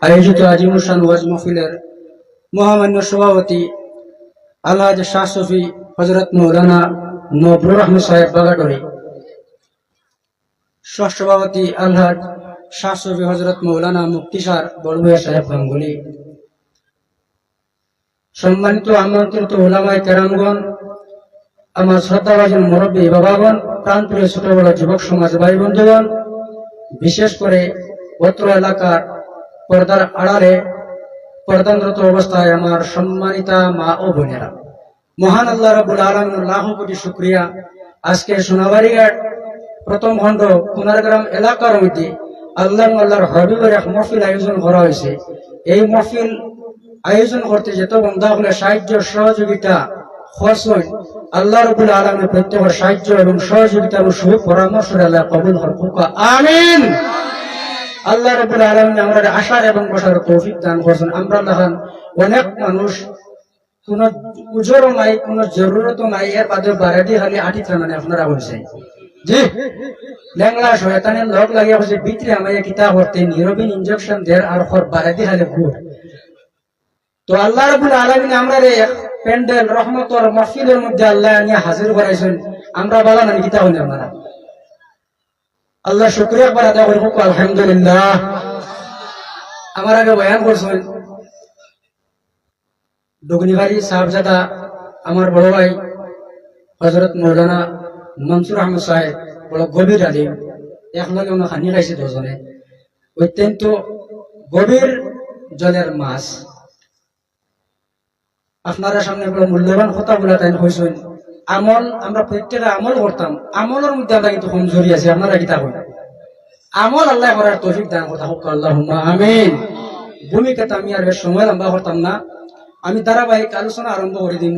আয়োজিত আজিমুসান ওয়াজ মাহফিলের মহামান্য সভাপতি আলহাজ শাহ সফি হযরত মৌলানা নবরুর আহমদ সাহেব বাগাডোরি, সহসভাপতি আলহাজ শাহ সফি হযরত মৌলানা মুফতিসার বড়ভূয়া সাহেব গাঙ্গুলি, সম্মানিত আমন্ত্রিত উলামায়ে কেরামগণ, আমার শ্রদ্ধাভাজন মুরব্বী বাবাগণ, প্রাণপ্রিয় ছোট বড় যুবক সমাজ ভাই বন্ধুগণ, বিশেষ করে অত্র এলাকার পর্দার আড়ালে পর্দানরত অবস্থায় আমার সম্মানিতা মা ও বোনেরা, মহান আল্লাহ রাব্বুল আলামিনের লাখ কোটি শুকরিয়া। আজকে সোনাবাড়িঘাট প্রথম খণ্ড কুনারগ্রাম এলাকার মধ্যে আল্লাহর হাবিবের এক মাহফিল আয়োজন করা হয়েছে। এই মাহফিল আয়োজন করতে যত বন্ধা হলে সাহায্য সহযোগিতা খরচ হয়, আল্লাহ রাব্বুল আলামিনের প্রত্যেকের সাহায্য এবং সহযোগিতা এবং সুপরামর্শ আল্লাহ কবুল করুক, আমিন। আল্লাহ রাব্বুল আলামিন আমাদের আশার এবং বসার তৌফিক দান করছেন। আমরা দেখেন অনেক মানুষ কোন উজরও নাই, কোন জরুরত নাই, এর বাদে বাড়াদি খালি আটি মানে আপনারা বলছেন জি ল্যাংলা শয়তানের লগ লাগিয়া বসে ভিতরে আমায় কিতাব করতে নিরবিন ইনজেকশন দের আর খর বাড়াদি খালি গুড়। তো আল্লাহ রাব্বুল আলামিন আমরা রে প্যান্ডেল রহমতর মাহফিলের মধ্যে আল্লাহ নিয়ে হাজির করাইছেন। আমরা বলা না কিতাব হইনি আপনারা আল্লাহ শুকরিয়া একবার আদায় করব, আলহামদুলিল্লাহ। আমার আগে বয়ান করছেন ডুগনিবাড়ি সাহেবজাদা আমার বড় ভাই হযরত মৌলানা মনসুর আহমদ সাহেব, বড় গভীর আলিম, একলগে আমরা খানি খাইছি দুজনে, অত্যন্ত গভীর জলের মাছ। আপনারা সামনে বড় মূল্যবান কথা বলে তাই হয়েছেন। আমল আমরা প্রত্যেকে আমল করতাম, আমলের মধ্যে আমরা কিন্তু কমজোরি আছে। আপনারা কিতা করেন আমল আল্লাহ করার তৌফিক দান কথা হোক, আল্লাহুম্মা আমিন। ভূমিকাতে আমি আর সময় লম্বা করতাম না, আমি ধারাবাহিক আলোচনা আরম্ভ করে দিন।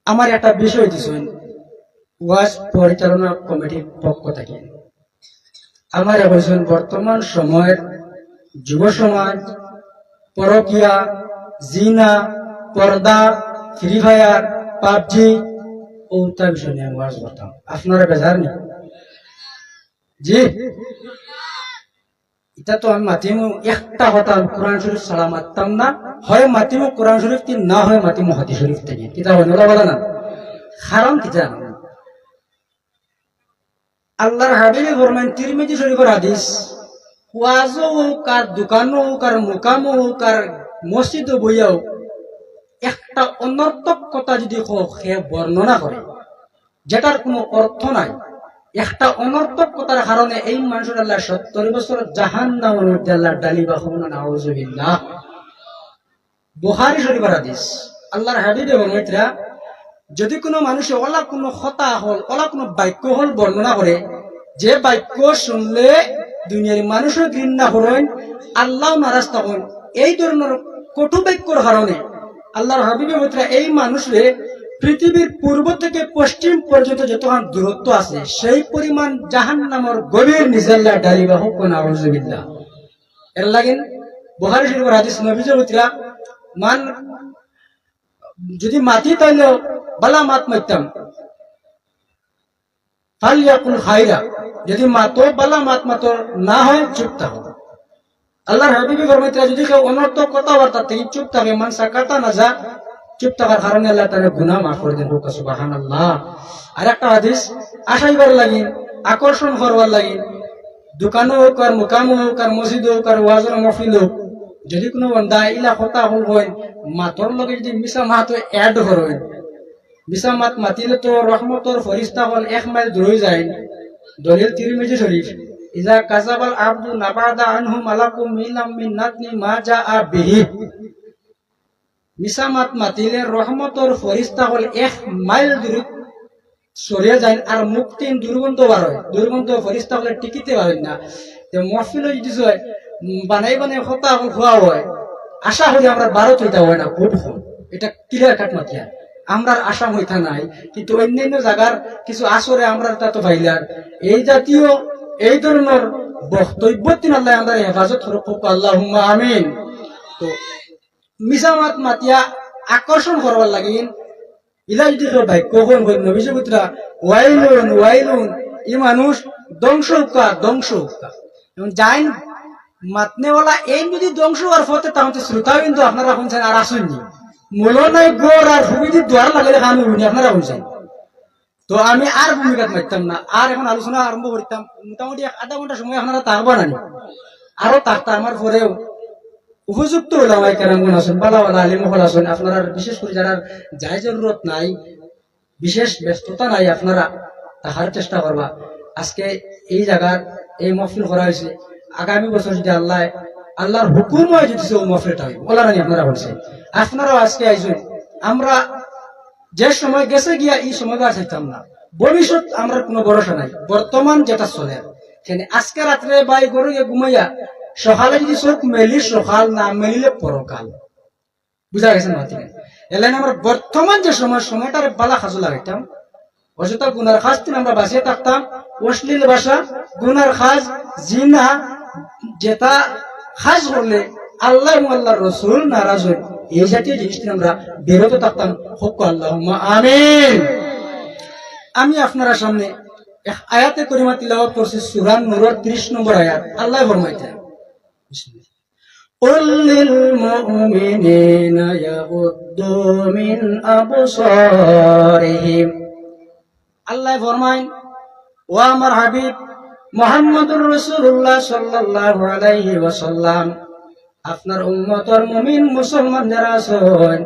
আমার একটা বিষয় দিছেন ওয়াজ পরিচালনা কমিটির পক্ষ থেকে। আমার বলছেন বর্তমান সময়ের যুব সমাজ পরকিয়া, জিনা, পর্দা, ফ্রি ফায়ার, পাবজি ও তার বিষয় নিয়ে ওয়াজ করতাম। আপনারা বেজার নেই জি? এটা তো আমি মাতিমু একটা কথা কোরআন শরীফ ছাড়া মারতাম না, হয় মাতিমু কোরআন শরীফ কি না হয় মাতিমু হাদিস শরীফ থেকে। কিতা হয় ওরা বলে না, কারণ কি জানো আল্লাহর হাবিবে ফরমান তিরমিজি শরীফের হাদিস, ওয়াজও হোক আর দোকানও হোক আর মুকামও হোক আর মসজিদও বইয়াও একটা অনর্থক কথা যদি সে বর্ণনা করে যেটার কোনো অর্থ নাই, একটা অনর্থক কথার কারণে এই মানুষের আল্লাহ 70 বছর জাহান্নামের মধ্যে আল্লাহ ডালিবা হবেন, নাউযুবিল্লাহ। বুখারী শরীফের হাদিস, আল্লাহর হাবিব এবং মিত্রা যদি কোনো মানুষে ওলা কোনো কথা হল ওলা কোনো বাক্য হল বর্ণনা করে, যে বাক্য শুনলে দুনিয়ার মানুষও ঘৃণা করেন, আল্লাহ নারাজ থাকেন, এই ধরনের কটু বাক্যর কারণে আল্লাহর হাবিব মিত্রা এই মানুষে পৃথিবীর পূর্ব থেকে পশ্চিম পর্যন্ত যতক্ষণ দূরত্ব আছে সেই পরিমাণ জাহান্নামের গভীর নিচে আল্লাহ ডালিবা হোক, নাউযুবিল্লাহ। এর লাগেন বুখারী শরীফের হাদিস, নবীজি মিত্রা মান যদি মাতি তাইলে বালা মাত মারতাম, ফালিয়াকুল খাইরা, যদি মাতো বালা মাত মাতো, না হয় চুপ থাকো। আল্লাহর হাবিব ফরমাইতে যদি কেউ অনর্থক কথাবার্তা থেকে চুপ থাকে, মান সাকাতা নাজা, চুপ থাকার কারণে আল্লাহ তার গুনাহ মাফ করে দেন, সুবহানাল্লাহ। আর একটা হাদিস, আশাইবার লাগি আকর্ষণ করবার লাগি দোকানও হোক আর মুকামও হোক আর মসজিদ হোক আর ওয়াজের মাহফিল হোক, যদি কোনো বান্দা ইলা কথা হল হয় মাতর লগে যদি মিছা মাত এড করেন, মিছা মাত মাতিলে তো রহমতর ফরিস্তা হল 1 মাইল দূরে যায়। দলিল তিরমিজি শরীফ, ইজা কাযাবাল আবদু নাবাদা আনহু মালাকুম মিনাম মিন্নাতনি মা জাআ বিহি। মিছা মাত মাতিলে রহমতর ফরিস্তা হল 1 মাইল দূরে সরিয়ে যায় আর মুক্তিন দুর্গন্ধ বার হয়, দুর্গন্ধ ফরিস্তা হলে টিকিতে পারেন না। মাহফিল যদি বানাই বানাই কথা খোয়া হয়, আশা হলে আমরা 12 হইতা হয় না, খুব এটা ক্লিয়ার কাট মাতিয়া আমরা আশা হইতা নাই। কিন্তু অন্যান্য জায়গার কিছু আসরে আমরা তা তো ভাইলার এই জাতীয় এই ধরনের বক্তব্য তিন আল্লাহ আমরা হেফাজত করুক, আল্লাহুম্মা আমিন। তো মিছা মাত মাতিয়া আকর্ষণ করবার লাগিন ইলা যদি বাক্য কোন নবীজি পুত্রা ওয়াইলুন ওয়াইলুন, এই মানুষ ধ্বংস হুকা ধ্বংস হুকা। যাই মাতনেওয়ালা এই যদি ধ্বংস হওয়ার পথে তাহলে শ্রোতাও কিন্তু আপনারা শুনছেন আর আসেননি মূল নাই গোড় আর সুবিধি দ্বার লাগলে আমি শুনি আপনারা শুনছেন। তো আমি আর ভূমিকাত মারতাম না, আর এখন আলোচনা আরম্ভ করতাম। মোটামুটি আধা ঘন্টা সময় আপনারা থাকবা না, আরো থাকতে আমার পরেও উপযুক্ত ওলামায়ে কেরামগণ আছেন, বালাওয়ালা আলিমহল আছেন। আপনারা বিশেষ করে যারা যাই জরুরত নাই, বিশেষ ব্যস্ততা নাই, আপনারা তাহার চেষ্টা করবা। আজকে এই জায়গার এই মহফিল করা হয়েছে, আগামী বছর যদি আল্লাহর হুকুম হয় যদি মহফিলটা হয় ওলা রানি আপনারা বলছে আপনারাও আজকে আইসুন। আমরা যে সময় গেছে গিয়া এই সময় আর চাইতাম না, ভবিষ্যৎ আমরা কোনো ভরসা নাই, বর্তমান যেটা চলে আজকে রাত্রে বাই গরু ঘুমাইয়া সকালে যদি চোখ মেলি সকাল না মেলিলে পরকাল, বুঝা গেছে না? এলেন আমরা বর্তমান যে সময়টার বালা খাজু লাগাইতাম, অযথা গুনার খাজ থেকে আমরা বাঁচিয়ে থাকতাম। অশ্লীল ভাষা, গুনার খাজ, জিনা যেটা খাজ করলে আল্লাহ এবং আল্লাহর রাসূল নারাজ হয়, এই জাতীয় জিনিস থেকে আমরা বিরত থাকতাম। হক আল্লাহুম্মা আমিন। আমি আপনারা সামনে এক আয়াতে করিমা তিলাওয়াত করছি, সূরা নূরের 30 নম্বর আয়াত। আল্লাহ ফরমাইতেন, قل للمؤمنين يغضوا من أبصارهم। আল্লাহ ফরমায়, ও আমার হাবিব মুহাম্মদুর রাসূলুল্লাহ সাল্লাল্লাহু আলাইহি ওয়াসাল্লাম, আপনার উম্মতের মুমিন মুসলমান যারা আছেন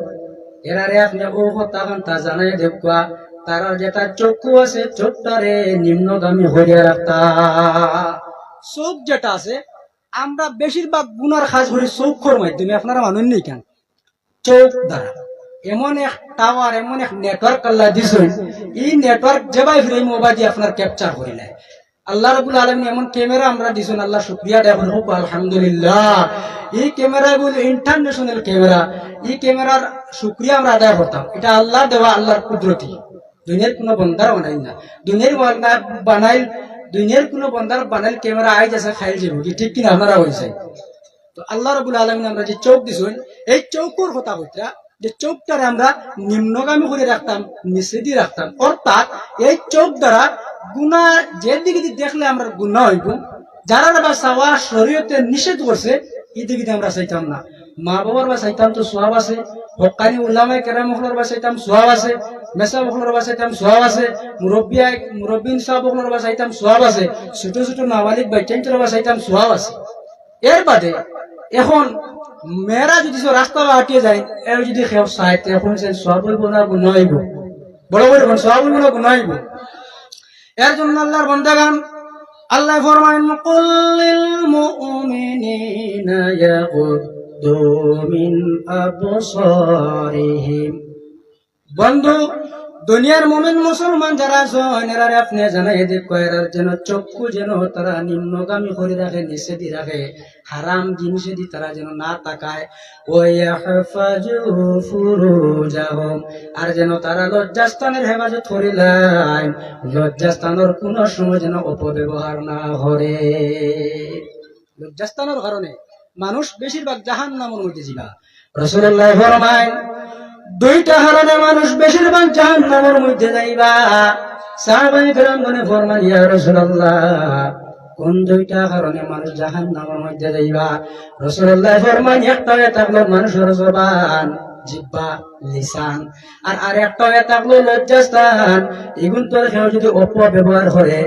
এরারে আপনি ও কথা জানাই দেখবা, তারা যেটা চক্ষু আছে চোখটারে নিম্নগামী হইয়া রাখতা। চোখ যেটা আছে, আমরা বেশিরভাগ গুনার কাজ করি চোখের মাধ্যমে। আপনারা মানুষ নেই কেন? চোখ দ্বারা এমন এক টাওয়ার, এমন এক নেটওয়ার্ক আল্লাহ দিছেন, এই নেটওয়ার্ক যেভাবে ফিরে মোবাইল দিয়ে আপনার ক্যাপচার করি নাই। আল্লাহ রাব্বুল আলামিন এমন ক্যামেরা আমরা দিছেন, আল্লাহ শুকরিয়া দেবেন হোক আলহামদুলিল্লাহ। এই ক্যামেরা বলে ইন্টারন্যাশনাল ক্যামেরা, এই ক্যামেরার শুকরিয়া আমরা আদায় করতাম। এটা আল্লাহ দেওয়া, আল্লাহর কুদরতি, দুনিয়ার কোনো বন্দার বানাই না। দুনিয়ার কোনো বন্দার বানাইল ক্যামেরা আই যাচ্ছে খাইল যাবো কি, ঠিক কিনা আপনারা হয়েছে? তো আল্লাহ রাব্বুল আলামিন আমরা যে চোখ দিছেন, এই চৌকুর কথা কইরা যে চোখটারে আমরা নিম্নগামী করে রাখতাম, নিচে দিয়ে রাখতাম। অর্থাৎ এই চোখ দ্বারা গুনাহ যেদিকে দেখলে আমরা গুনাহ হইব, যারা বা চাওয়া শরীয়তে নিষেধ করছে এদিকে আমরা চাইতাম না। মা বাবার বা চাইতাম তো সোয়াব আছে, হক্কানি উলামায়ে কেরামহলের বা চাইতাম সোয়াব আছে, মেসা বখলের বা চাইতাম সোয়াব আছে, মুরব্বিন সাহেব বখলের বা চাইতাম সোয়াব আছে, ছোট ছোট নাবালিক বাইটেন্টের বা চাইতাম সোয়াব আছে। এর বাদে এখন মেয়েরা যদি রাস্তা হাঁটিয়ে যায়, এর যদি কেউ চায় এখন সব হইব না গুনাহ হইব, বড় বড় সব হইব না গুনাহ হইব। এর জন্য আল্লাহর বান্দাগান আল্লাহ ফরমায়েন, কুল লিল মুমিনিনা ইয়াগুদ্দু মিন আবসারিহিম। বন্ধু, দুনিয়ার মুমিন মুসলমান যারা আছেন এরারে আপনি জানাই দেখো, এরার যেন চক্ষু যেন তারা নিম্নগামী করে রাখে, নিচে দিয়ে রাখে, হারাম জিনিসে দিয়ে তারা যেন না তাকায়। ওয়াহফাজু ফুরুজাহুম, আর যেন তারা লজ্জাস্থানের হেফাজত করিলেন, লজ্জাস্থানের কোন সময় যেন অপব্যবহার না করে। লজ্জাস্থানের কারণে মানুষ বেশিরভাগ জাহান্নামের মধ্যে যাবে। রাসূলুল্লাহ ফরমায়, দুইটা কারণে মানুষ বেশিরভাগ জাহান্নামের মধ্যে যাইবা। সাহাবায়ে কেরামগণ ফরমান, ইয়া রাসূলুল্লাহ, কোন দুইটা কারণে মানুষ জাহান্নামের মধ্যে যাইবা? রাসূলুল্লাহ ফরমান, একটা থাকলো মানুষের জবান, জিহ্বা, লিসান, আর আরেকটা থাকলো লজ্জাস্থান। এগুলো তো কেউ যদি অপব্যবহার করে,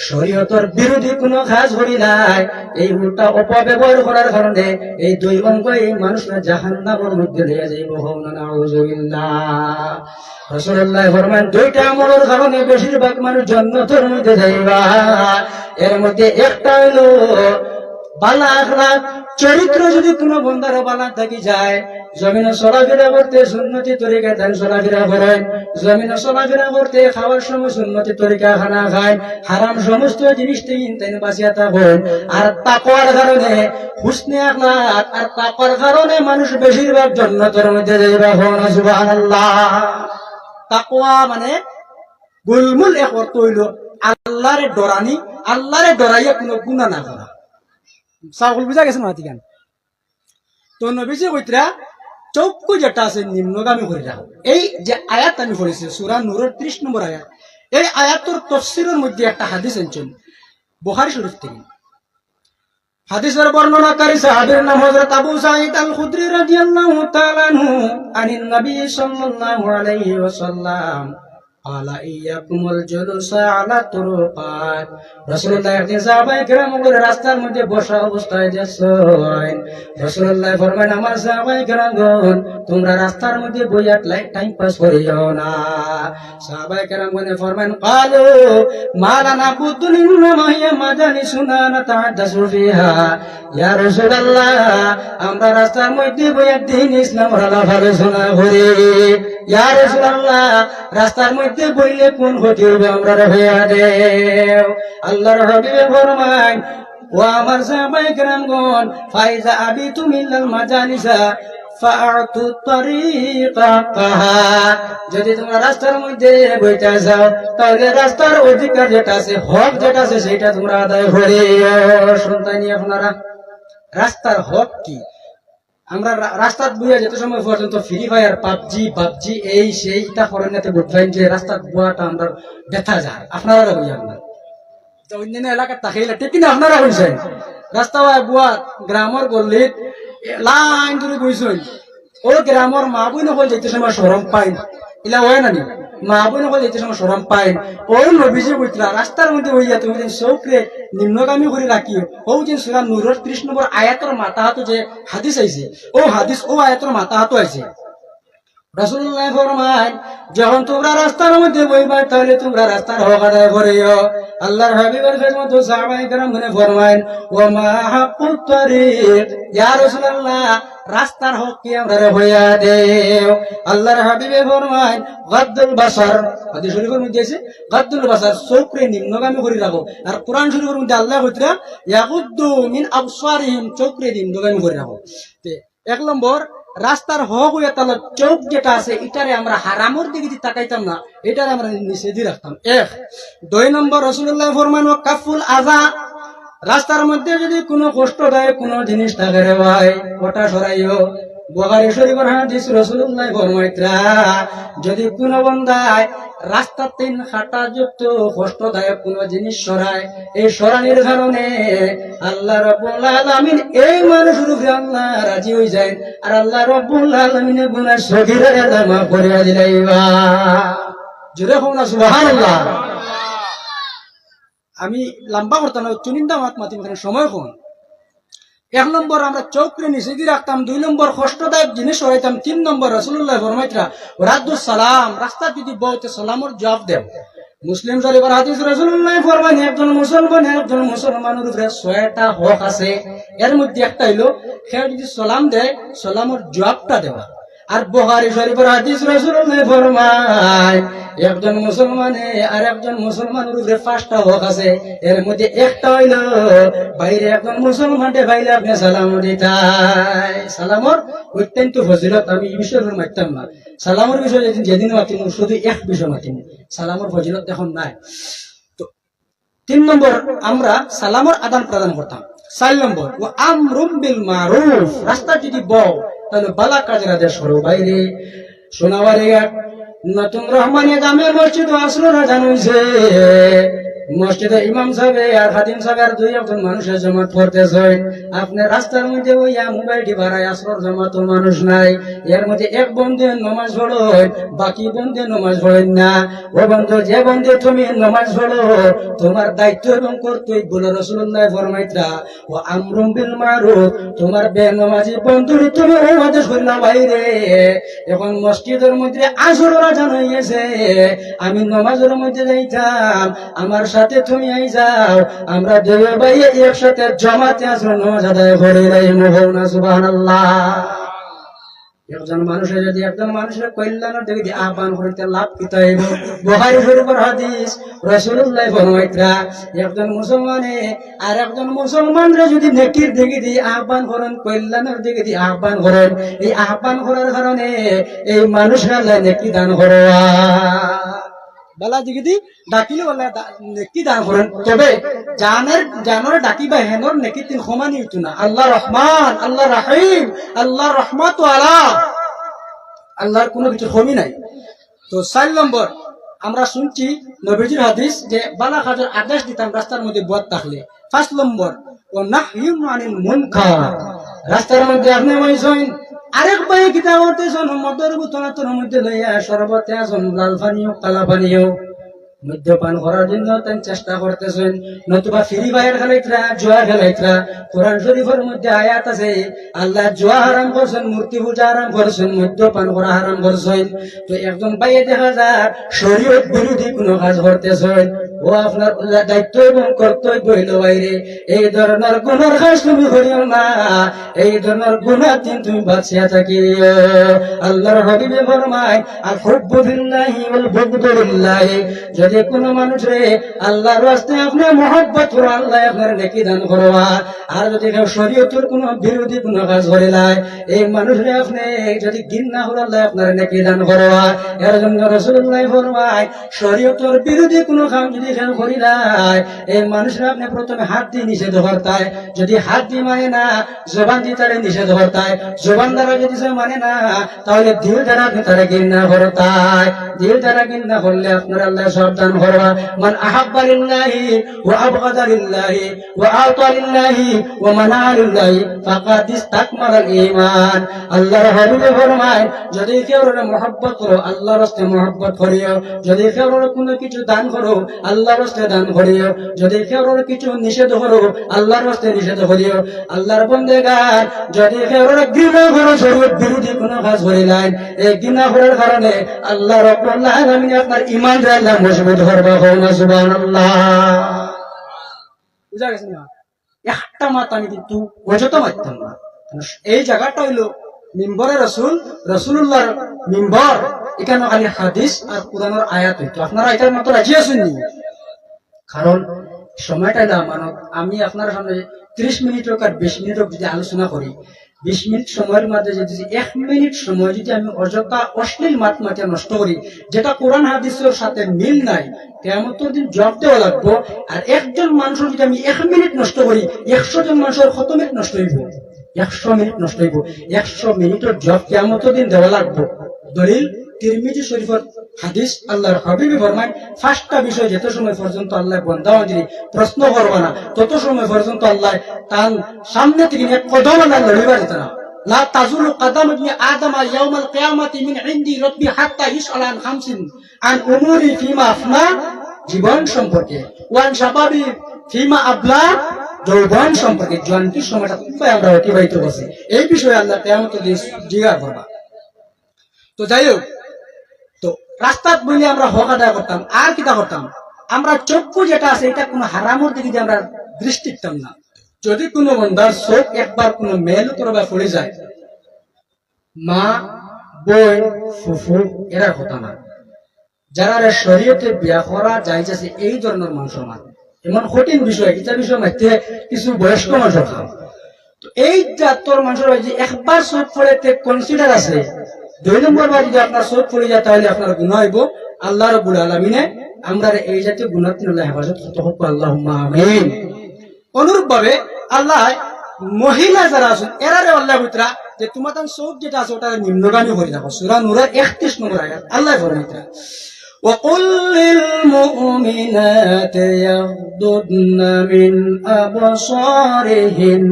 শরীয়তের বিরোধী কোনো কাজ করি নাই, এই উল্টা অপব্যবহার করার কারণে এই দুই অঙ্গ এই মানুষরা জাহান্নামের মধ্যে লইয়া যাইব। নাউযুবিল্লাহ। রাসূলুল্লাহ ফরমান, দুইটা আমলের কারণে বেশিরভাগ মানুষ জান্নাতের মধ্যে যাইবা। এর মধ্যে একটা হলো বালা আখলাক, চরিত্র যদি কোনো বন্দার বালা থাকি যায়, জমিনে চলাফেরা করতে সুন্নতি তরিকায় তাই চলাফেরা করেন, জমিনে চলাফেরা করতে খাওয়ার সময় সুন্নতি তরিকা খানা খায়, হারাম সমস্ত জিনিস থেকে তাই বাঁচিয়া থাকেন। আর তাকওয়ার কারণে, হুসনে আখলাক আর তাকওয়ার কারণে মানুষ বেশিরভাগ জান্নাতের মধ্যে যাইবা। সুবহানাল্লাহ। তাকওয়া মানে গুলমুল এক অর্থ হইল আল্লাহরে ডরানি, আল্লাহরে ডরাইয়া কোনো গুনাহ না করা। সাউল বুঝা গেছে মাতি গান। তো নবীজি কইতরা চক্ষু যেটা আছে নিম্নগামী করে রাখো। এই যে আয়াত আমি পড়েছি সূরা নূরের 30 নম্বর আয়াত, এই আয়াতের তাফসীরের মধ্যে একটা হাদিস আনছেন বুখারী শরীফ থেকে। হাদিসের বর্ণনাকারী সাহাবীর নাম হযরত আবু সাঈদ আল খুদরি রাদিয়াল্লাহু তাআলা আনহু আনিন নবী সাল্লাল্লাহু আলাইহি ওয়াসাল্লাম আলা ইয়াকুমুল জুলুসা আলা তুরুকাত। রাসূলুল্লাহ একদিন সাহাবায়ে কেরামদের রাস্তার মধ্যে বসা অবস্থায় যাচ্ছেন। রাসূলুল্লাহ ফরমান, আমার সাহাবায়ে কেরামগণ, তোমরা রাস্তার মধ্যে বইয়া টাইম পাস করিও না। সাহাবায়ে কেরামগণ ফরমান, ক্বালু মা লানা কুতুন ইন্নামা হিয়া মাজালিসুনা নাতাহাদ্দাসু ফিহা। ইয়া রাসূলুল্লাহ, আমরা রাস্তার মধ্যে বইয়া দ্বীন ইসলামের আলোচনা করি। ইয়া রাসূলুল্লাহ, রাস্তার মধ্যে বইলে কোন ক্ষতি হবে আমরা হইয়া দেও। আল্লাহর হাবিব ফরমান, ও আমার সাহাবায়ে কেরামগণ, ফাইজা আবিতুম ইল্লাল মাজালিসা ফাআতু তারিকাহা। যদি তোমরা রাস্তার মধ্যে বইতে যাও, তাহলে রাস্তার অধিকার যেটা আছে, হক যেটা আছে, সেটা তোমরা আদায় করিও। শুনতানি আপনারা, রাস্তার হক কি? আমরা রাস্তাত বুয়া যেতে সময় পর্যন্ত ফ্রি ফায়ার, পাবজি এই সেইটা ফরেনাতে বুঝবেন যে রাস্তাত বুয়াটা আমরা ব্যথা যায়। আপনারা বুঝেন না, অন্যান্য এলাকার তাকাইলে ঠিক কিনা আপনারা বুঝছেন। রাস্তা বুয়া গ্রামের গল্লিত লাইন ধরে বইছেন, ও গ্রামের মা বই নকল যেতে সময় সরম পাইন, ইলা হয় না নি, মা বই নকল যেতে সময় সরম পাইন। ও নবীজি বইতরা রাস্তার মধ্যে হইয়া তুমি যেন চৌকরে নিম্নগামী করে রাখি। ও যে সূরা নূরের 30 নম্বর আয়াতের মাতাহাত যে হাদিস আইছে, ও হাদিস ও আয়াতের মাতাহাত আইছে। রাসূলুল্লাহ ফরমান, যখন তোমরা রাস্তার মধ্যে বইবা, তাহলে তোমরা রাস্তার হক আদায় করিও। আল্লাহর হাবিবের খেদমত সাহাবায়ে কেরাম ফরমান, ওয়া মা হাক্কুত তারিক। ইয়া রাসূলুল্লাহ, রাস্তার হক কি আমরা হইয়া দেও। আল্লাহর হাবিবে ফরমান, গাদ্দুল বাসার। হাদিস শরীফের মধ্যে আছে গাদ্দুল বাসার, চোখরে নিম্নগামী করে রাখো। আর কোরআন শরীফের মধ্যে আল্লাহ কইতরা ইয়াগুদ্দু মিন আবসারিহিম, চোখরে নিম্নগামী করে রাখো। এক নম্বর, রাস্তার হক হইয়া তাহলে চোখ যেটা আছে, এটারে আমরা হারামর দিকে তাকাইতাম না, এটারে আমরা নিষেধি রাখতাম। এক। 2 নম্বর, রাসূলুল্লাহ ফরমান, ওয়া কাফুল আযা। রাস্তার মধ্যে যদি কোনো কষ্টদায়ক কোনো জিনিস থাকে রে ভাই, ওটা সরাইও। বুখারী শরীফের হাদিস, রাসূলুল্লাহ ফরমাইতরা, যদি কোনো বান্দায় রাস্তাতে খাটাযুক্ত কষ্টদায়ক কোনো জিনিস সরায়, এই সরানির কারণে আল্লাহ রাব্বুল আলামিন এই মানুষের উপরে আল্লাহ রাজি হয়ে যায়, আর আল্লাহ রাব্বুল আলামিনের গুনাহ সগীরা মাফ করে দিলাইবা। জোরে হোক না সুবহানাল্লাহ। আমি লম্বা করতাম না, চুনিন্দা মাতি সময় কম। 1 নম্বর, আমরা চৌকরে নিষেধি রাখতাম। 2 নম্বর, কষ্টদায়ক জিনিস সরাইতাম। 3 নম্বর, রাসূলুল্লাহ ফরমাইতরা, রাদ্দুস সালাম, রাস্তা যদি বলতে সালামর জবাব দেও। মুসলিম শরীফের হাদিস, রাসূলুল্লাহ ফরমান, একজন মুসলমানের উপরে 6টা হক আছে, এর মধ্যে একটা হইলো সে যদি সালাম দেয়, সালামর জবাবটা দেওয়া। আর বুখারী শরীফের হাদিস, রাসূলুল্লাহ ফরমান, একজন মুসলমানে আর একজন মুসলমানের উপরে 5টা হক আছে, এর মধ্যে একটা হইল বাইরে একজন মুসলমানকে বাইরে আপনি সালাম দিতাই। সালামর অত্যন্ত ফজিলত, আমি এই বিষয়ে মারতাম না। সালামর বিষয়ে যেদিন মাতিম, শুধু এক বিষয় মাতিম, সালামর ফজিলত এখন নাই। তো 3 নম্বর, আমরা সালামর আদান প্রদান করতাম। 4 নম্বর, ও আমরুম বিল মারুফ, রাস্তা যদি বউ তাহলে বালা কাজের আদেশ করো। বাইরে সোনাবাড়ি নতুন রহমানিয়া জামে মসজিদ আসর জানুইছে, মসজিদে ইমাম সাহেব আর খাদিম সাহেব আর 2-1 মানুষের জমাত করতেছে। আপনি রাস্তার মধ্যে ওইয়া মোবাইলটি ভাড়ায় আসর জমাত মানুষ নাই, এর মধ্যে এক বন্ধু নামাজ পড়ো, বাকি বন্ধু নামাজ পড়েন না। ও বন্ধু, যে বন্ধু তুমি নামাজ পড়ো, তোমার দায়িত্ব এবং কর্তব্য বলে রাসূলুল্লাহ ফরমাইতরা, ও আমরুম বিল মারুফ, তোমার বেনামাজি বন্ধু তুমি ওই আদেশ করি না। বাইরে এখন মসজিদের মধ্যে আসর আজান হইছে, আমি নামাজের মধ্যে যাইতাম, আমার সাথে তুমি আই যাও, আমরা 2 ভাই একসাথে জামাতে আসর নামাজ আদায় করে না। সুবহানাল্লাহ। একজন মানুষের যদি একজন মানুষের কল্যাণের দিকে আহ্বান করিতে লাভ কিতা হইব। বুখারী শরীফের হাদিস, রাসূলুল্লাহ ফরমাইতরা, একজন মুসলমানে আর একজন মুসলমানরে যদি নেকির দিকে দিয়ে আহ্বান করেন, কল্যাণের দিকে দিয়ে আহ্বান করেন, এই আহ্বান করার কারণে এই মানুষরা নেকি দান করবা। বেলা দিকে দি ডাকিলে বলে নেকি দান করেন, তবে জানের ডাকিবা হেনর নেকি তিন সমানই হইতো না। আল্লাহ রহমান, আল্লাহ রাহিম, আল্লাহ রহমাত আলা, আল্লাহর কোনো কিছু কমি নাই। তো 4 নম্বর, আমরা শুনছি নবীজির হাদিস যে বালা কাজের আদেশ দিতাম রাস্তার মধ্যে বদ থাকলে। 5 নম্বর ও নাহয়ুন আনিল মুনকার, রাস্তার মধ্যে আপনি বলছেন আরেক ভাই কিতা করতেছেন, মদের বোতল তোর মধ্যে লইয়া শরবতে আসুন, লাল পানীয় কালা পানীয় মদ্যপান করার জন্য তাই চেষ্টা করতেছেন, নতুবা ফ্রি ফায়ার খেলাইতরা, জুয়া খেলাইতরা। কোরআন শরীফের মধ্যে আয়াত আছে আল্লাহ জুয়া হারাম করছেন, মূর্তি পূজা হারাম করছেন, মদ্যপান করা হারাম করছেন। তো একজন ভাইয়ে দেখা যায় শরীয়ত বিরোধী কোনো কাজ করতেছেন, ও আপনার দায়িত্ব এবং কর্তব্য হইল বাইরে এই ধরনের গুনার কাজ তুমি করিও না, এই ধরনের গুনাহ দিন তুমি বাঁচিয়া থাকিও। আল্লাহর হাবিবে ফরমায় আল হুব্বু ফিল্লাহি ওয়াল বুগদু ফিল্লাহি, যদি কোনো মানুষে আল্লাহর রাস্তায় আপনি মহব্বত করে আল্লাহ আপনার নেকি দান করবা, আর যদি কেউ শরীয়তের কোনো বিরোধী কোনো কাজ করে লাই এই মানুষরে আপনি যদি ঘৃণা করে আল্লাহ আপনার নেকি দান করবা। এর জন্য রাসূলুল্লাহ ফরমায় শরীয়তের বিরোধী কোনো কাজ যদি কেউ করি লাই এই মানুষরা আপনি প্রথমে হাত দিয়ে নিষেধ করতায়, যদি হাত দিয়ে মানে না জবান দিয়ে তারা নিষেধ করতায়, জবান দ্বারা যদি সে মানে না তাহলে দিল দ্বারা আপনি তারা ঘৃণা করতায়, দিল দ্বারা ঘৃণা করলে আপনার আল্লাহ সাবধান করবা। মান আহাব্বা লিল্লাহি ওয়া আবগাদা লিল্লাহি ওয়া আতা লিল্লাহি ওয়া মানা লিল্লাহি ফাকাদ ইসতাকমালাল ঈমান। আল্লাহর হাবিব ফরমায় যদি কেউ মহব্বত করো আল্লাহর রাস্তায় মহব্বত করিও, যদি কেউ কোনো কিছু দান করো আল্লাহর রাস্তায় দান করিও, যদি কেউ কিছু নিষেধ করো আল্লাহর রাস্তায় নিষেধ করিও। আল্লাহর বান্দাগার যদি কেউ ঘৃণা করো শরীয়ত বিরোধী কোনো কাজ করিলেন, এই ঘৃণা করার কারণে আল্লাহ রাব্বুল আলামিন আপনার ঈমান আল্লাহ মজবুত করবে। সুবহানাল্লাহ। বুঝা গেছে না? একটা মাত আমি কিন্তু অযথা মারতাম না। এই জায়গাটা হইলো মিম্বরে রাসূল, রাসূলুল্লাহর মিম্বর, এখানে খালি হাদিস আর কোরআনের আয়াত হইতো। আপনারা এটার মতো রাজি আছেন নি? কারণ সময়টা হলো আমানত। আমি আপনার সামনে 30 মিনিট হোক আর 20 মিনিট হোক যদি আলোচনা করি, 20 মিনিট সময়ের মধ্যে যদি 1 মিনিট সময় যদি আমি অযথা অশ্লীল মাত মাতিয়া নষ্ট করি, যেটা কোরআন হাদিসের সাথে মিল নাই, কিয়ামতের দিন জবাব দেওয়া লাগবো। আর একজন মানুষের যদি আমি 1 মিনিট নষ্ট করি, 100 জন মানুষের কত মিনিট নষ্ট হইব? 100 মিনিট নষ্ট হইব। 100 মিনিটের জবাব কিয়ামতের দিন দেওয়া লাগবো। দলিল তিরমিজি শরীফের হাদিস, আল্লাহর হাবিব ফরমায় 5টা বিষয় যত সময় পর্যন্ত আল্লাহ বান্দাকে প্রশ্ন করবে না তত সময় পর্যন্ত আল্লাহ তার সামনে থেকে এক কদম আল্লাহ লড়িবার দিতে না। লা তাজুলু কদম ইবনে আদম ইয়াউমাল কিয়ামাতি মিন ইনদি রাব্বি হাত্তা ইসআল আন খামসিন আন উমুরি ফিমা আফনা, জীবন সম্পর্কে, ওয়ান শাবাবি ফিমা আবলা, যৌবন সম্পর্কে, জোয়ানির সময়টা কোথায় আমরা অতিবাহিত করছি, এই বিষয়ে আল্লাহ কিয়ামতের দিন জিজ্ঞাসা করবা। তো যাই হোক, তো রাস্তাত বইলে আমরা হক আদায় করতাম, আর কিতা করতাম, আমরা চক্ষু যেটা আছে এটা কোনো হারামের দিকে দিয়ে আমরা দৃষ্টি দিতাম না। যদি কোনো বন্ধার চোখ একবার কোনো মেল করবা পড়ে যায়, মা, বোন, ফুফু এরা কথা না, যারা শরীয়তে বিয়া করা যায় যাচ্ছে এই ধরনের মানুষ আমার এমন কঠিন বিষয়, এটা বিষয় মাইতে কিছু বয়স্ক মানুষ খান। তো এই জাতর মানুষের যে একবার চোখ পড়ে কনসিডার আছে, 2 নম্বর বার যদি আপনার চোখ পড়ে যায় তাহলে আপনার গুনাহ হইব। আল্লাহ রাব্বুল আলামিনে আমরা এই জাতীয় গুনাহ থেকে আল্লাহ হেফাজত করতে হবে, আল্লাহুম্মা আমিন। অনুরূপ ভাবে আল্লাহ মহিলা যারা আছেন এরারে আল্লাহ বুতরা যে তোমাদের চোখ যেটা আছে ওটা নিম্নগামী করে রাখো। সূরা নূরের 31 নম্বর আয়াত আল্লাহ ফরমাইতা وَقُلْ لِلْمُؤْمِنَاتِ يَغْضُضْنَ مِنْ أَبْصَارِهِنَّ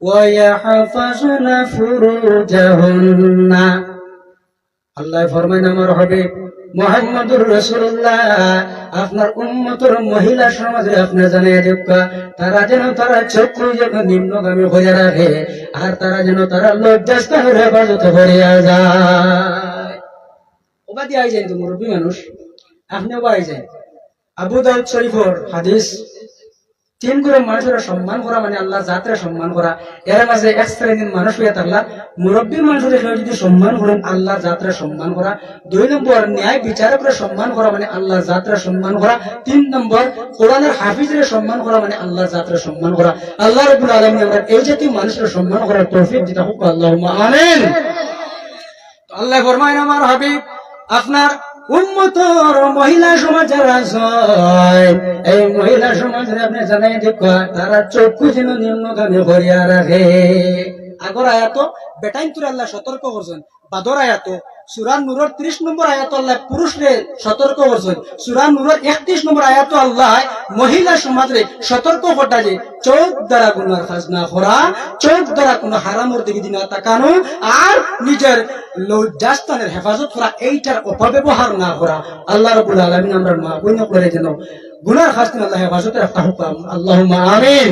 وَيَحْفَظْنَ فُرُوجَهُنَّ। আল্লাহ ফরমান আমার হবে মুহাম্মদুর রাসূলুল্লাহ আপনার উম্মতের মহিলা সমাজে আপনি জানিয়ে দিক তারা যেন তারা চক্ষু যেন নিম্নগামী হয়ে রাখে, আর তারা যেন তারা লজ্জাস্থানের হেফাজত করিয়া যায়। ওবাদি আই যায় তো মুরব্বী মানুষ, আপনিও বাই যায়। আবু দাউদ শরীফের হাদিস, 3 করে মানুষের সম্মান করা মানে আল্লাহ জাতরে সম্মান করা। এর মাঝে এক শ্রেণীর মানুষ হইয়া থাকলা মুরব্বীর মানুষের যদি সম্মান করেন আল্লাহ জাতরে সম্মান করা। 2 নম্বর ন্যায় বিচারকের সম্মান করা মানে আল্লাহ জাতরে সম্মান করা। 3 নম্বর কোরআনের হাফিজের সম্মান করা মানে আল্লাহ জাতরে সম্মান করা। আল্লাহ রাব্বুল আলামিন আমরা এই জাতীয় মানুষের সম্মান করার তৌফিক দিতে হোক, আল্লাহুম্মা আমিন। আল্লাহ ফরমায় আমার হাবিব আপনার উম্মতের মহিলা সমাজ যারা আছে এই মহিলা সমাজের আপনি জানাই দেখ তারা চক্ষু যেন নিম্নগামী করিয়া রাখে। আগর আয়াত বেটাইন তুই আল্লাহ সতর্ক করছেন, বাদর আয়াত সূরা নূরের 30 নম্বর আয়াত আল্লাহ পুরুষরে সতর্ক করছেন, সূরা নূরের 31 নম্বর আয়াত আল্লাহ মহিলা সমাজে সতর্ক করতা যে চোখ দ্বারা গুনার কাজ না করা, চোখ দ্বারা কোনো হারামের দিকে না তাকানো, আর নিজের লজ্জাস্থানের হেফাজত করা, এইটার অপব্যবহার না করা। আল্লাহ রাব্বুল আলামিন আমরা মা বইন করে যেন গুনার কাজ থেকে আল্লাহ হেফাজতে রাখতে হুকুম, আল্লাহুম্মা আমিন।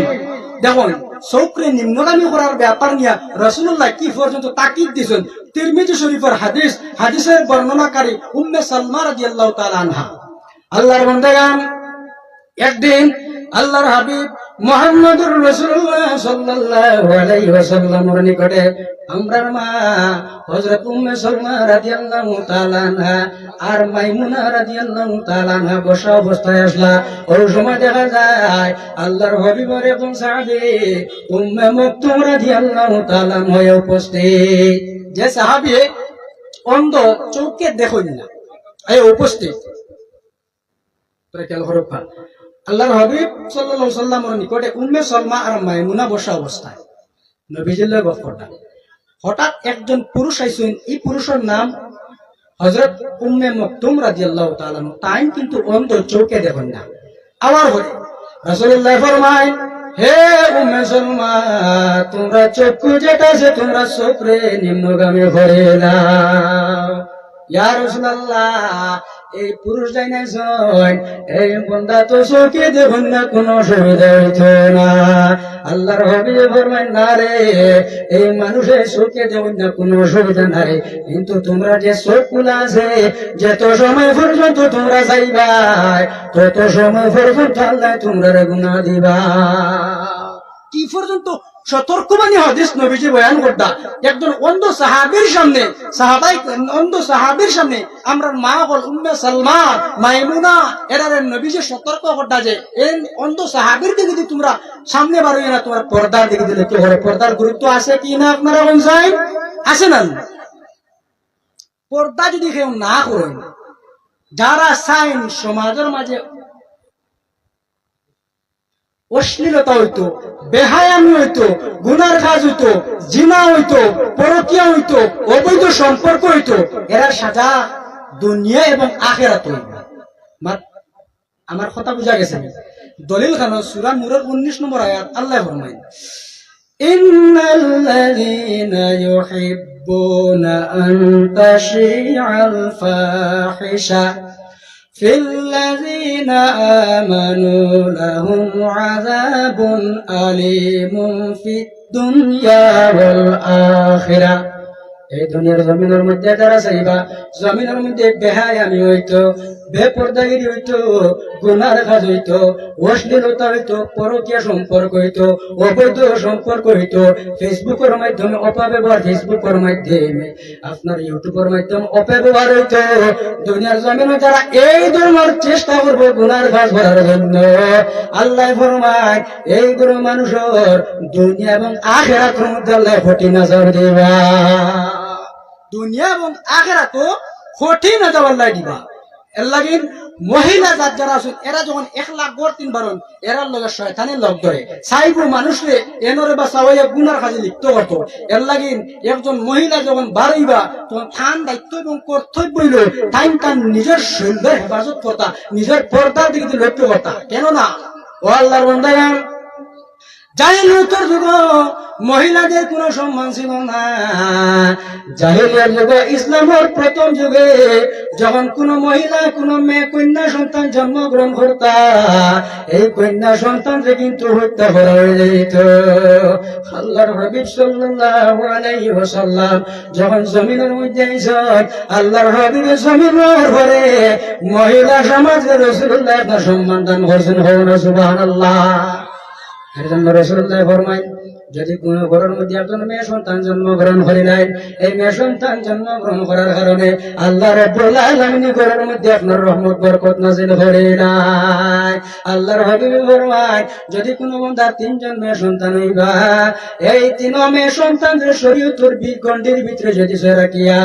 দেখুন চৌকরে নিম্নগামী করার ব্যাপার নিয়ে রাসূলুল্লাহ কি পর্যন্ত তাকিদ দিয়েছেন। তিরমিজি শরীফের হাদিস, হাদিসের বর্ণনাকারী উম্মে সালমা রাদিয়াল্লাহু তাআলা আনহা, আল্লাহর বান্দাগান, একদিন আল্লাহর হাবিব মুহাম্মদুর রাসূলুল্লাহ সাল্লাল্লাহু আলাইহি ওয়াসাল্লামের নিকটে আমরার মা হযরত উম্মে সালমা রাদিয়াল্লাহু তাআলা আনহা আর মাইমুনা রাদিয়াল্লাহু তাআলা আনহা বসা অবস্থায় আসলা। ওই সময় দেখা যায় আল্লাহর হাবিবের একজন সাহাবী উম্মে মাকতুম রাদিয়াল্লাহু তাআলা আনহা উপস্থিত। যে সাহাবী অন্ধ, চোখে দেখেন না, এই উপস্থিত আল্লাহর হাবিব সাল্লাল্লাহু আলাইহি ওয়াসাল্লামের নিকটে উম্মে সালমা আর মাইমুনা বসা অবস্থায় নবীজির লগে গল্প করতেন। হঠাৎ একজন পুরুষ আইছেন, এই পুরুষের নাম হযরত উম্মে মাকতুম রাদিয়াল্লাহু তাআলা। তাই কিন্তু অন্ধ, চোখে দেখেন না। আবার হলে রাসূলুল্লাহ ফরমায়, হে উম্মে সালমা, তোমরা চক্ষু যেটা আছে তোমরা চোখরে নিম্নগামী করে নাও। ইয়া রাসূলুল্লাহ, এই পুরুষ যাই নাই এই বন্দা তো চোখে দেখুন না, কোনো অসুবিধা হইত না। আল্লাহর হাবিব ফরমায়, না রে, এই মানুষের চোখে দেখুন না, কোনো অসুবিধা নাই, কিন্তু তোমরা যে চোখ গুলা আছে যত সময় পর্যন্ত তোমরা যাইবা তত সময় পর্যন্ত আল্লাহ তোমরা গুনাহ দিবা। কি পর্যন্ত সতর্কবাণী হাদিস নবীজি বয়ান করতা। একজন অন্ধ সাহাবীর সামনে, অন্ধ সাহাবীর সামনে আমরা মা হল উম্মে সালমা, মাইমুনা, এরা নবীজি সতর্ক করতা যে এই অন্ধ সাহাবীর দিকে যদি তোমরা সামনে বাড়িয়ে না, তোমার পর্দার দিকে দিলে কি হবে? পর্দার গুরুত্ব আছে কি না আপনারা বলছেন? আছে না? পর্দা যদি কেউ না করেন, যারা চাইন সমাজের মাঝে অশ্লীলতা হইতো, বেহায়ামি হইতো, গুনার কাজ হইতো, জিনা হইতো, পরকীয়া হইতো, অবৈধ সম্পর্ক হইতো, এরা সাজা দুনিয়া এবং আখিরাত হইবে। আমার কথা বুঝা গেছে? দলিল খান সূরা নূরের 19 নম্বর আয়াত আল্লাহ ফরমায়, ইন্নাল্লাযীনা ইউহিব্বুনা আন তাশিআল ফাহিশা في الذين آمنوا لهم عذاب أليم في الدنيا والآخرة। এই দুনিয়ার জমিনের মধ্যে যারা চাইবা, জমিনের মধ্যে বেহায়ামি হইতো, বেপরদাগিরি হইতো, গুনার কাজ হইতো, অশ্লীলতা হইতো, পরকীয়া সম্পর্ক হইতো, অবৈধ সম্পর্ক হইতো, ফেসবুকের মাধ্যমে অপব্যবহার, ফেসবুকের মাধ্যমে আপনার ইউটিউবের মাধ্যমে অপব্যবহার হইতো, দুনিয়ার জমিনে যারা এই ধরনের চেষ্টা করবো গুনার কাজ করার জন্য, আল্লাহ ফরমায় এইগুলো মানুষের দুনিয়া এবং আখিরাতের মধ্যে আল্লাহ কঠিন নজর দিবা। দুনিয়া এবং আখিরাত কঠিন নজর আল্লাহ দিবা। এর লাগি মহিলা জাত যারা আছে এরা যখন 1 লাখ গড় 3 বারণ এরার লগে শয়তানের লগ ধরে চাইবো মানুষরে এনরে বা চাওয়াইয়া গুনার কাজে লিপ্ত করত। এর লাগি একজন মহিলা যখন বাড়াইবা তখন থান দায়িত্ব এবং কর্তব্য হইল টাইম টাইম নিজের শরীরের হেফাজত করতা, নিজের পর্দার দিকে লক্ষ্য করতা। কেননা ও আল্লাহর বান্দাগণ, জাহিলিয়াতের যুগে মহিলাদের কোন সম্মান ছিল না। জাহিলিয়ার যুগে, ইসলামের প্রথম যুগে যখন কোন মহিলা কোন মেয়ে কন্যা সন্তান জন্মগ্রহণ করতা, এই কন্যা সন্তানকে কিন্তু হত্যা করা হয়ে যেত। আল্লাহর হাবিব সাল্লাল্লাহু আলাইহি ওয়াসাল্লাম যখন জমিনের মধ্যে আইছেন, আল্লাহর হাবিবের জমিনের পরে মহিলা সমাজে রাসূলুল্লাহ একটা সম্মান দান করছেন। সুবহানাল্লাহ। এর জন্য রাসূলুল্লাহ ফরমায়, যদি কোন ঘরের মধ্যে একজন মেয়ে সন্তান জন্মগ্রহণ করে নাই, এই মেয়ে সন্তান জন্মগ্রহণ করার কারণে আল্লাহ রাব্বুল আলামিন ঘরের মধ্যে আপনার রহমত বরকত নাযিল করে নাই। আল্লাহর হাবিব ফরমায়, যদি কোন বান্দার 3 জন মেয়ে সন্তান হইবা, এই 3 মেয়ে সন্তানদের শরীয়তের গণ্ডির ভিতরে যদি রাখিয়া,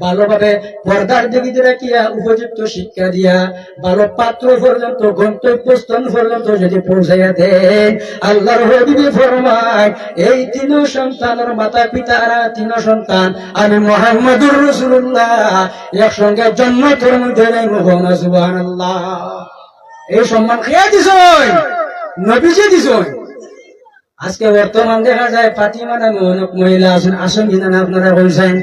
ভালোভাবে পর্দার দিকে রাখিয়া, উপযুক্ত শিক্ষা দিয়া, ভালো পাত্র পর্যন্ত, গন্তব্যস্থান পর্যন্ত যদি পৌঁছাইয়া দেন, আল্লাহ আল্লাহর হাবিবে ফরমায় এই তিন সন্তানের মাতা পিতারা তিন সন্তান আমি মুহাম্মদুর রাসূলুল্লাহ একসঙ্গে জান্নাতের মধ্যে নেব না সুবহানাল্লাহ। এই সম্মান খেয়ে দিছই নবীজি দিছই। আজকে বর্তমান দেখা যায় ফাতিমা নামে অনেক মহিলা আসেন কিনা আপনারা বলছেন,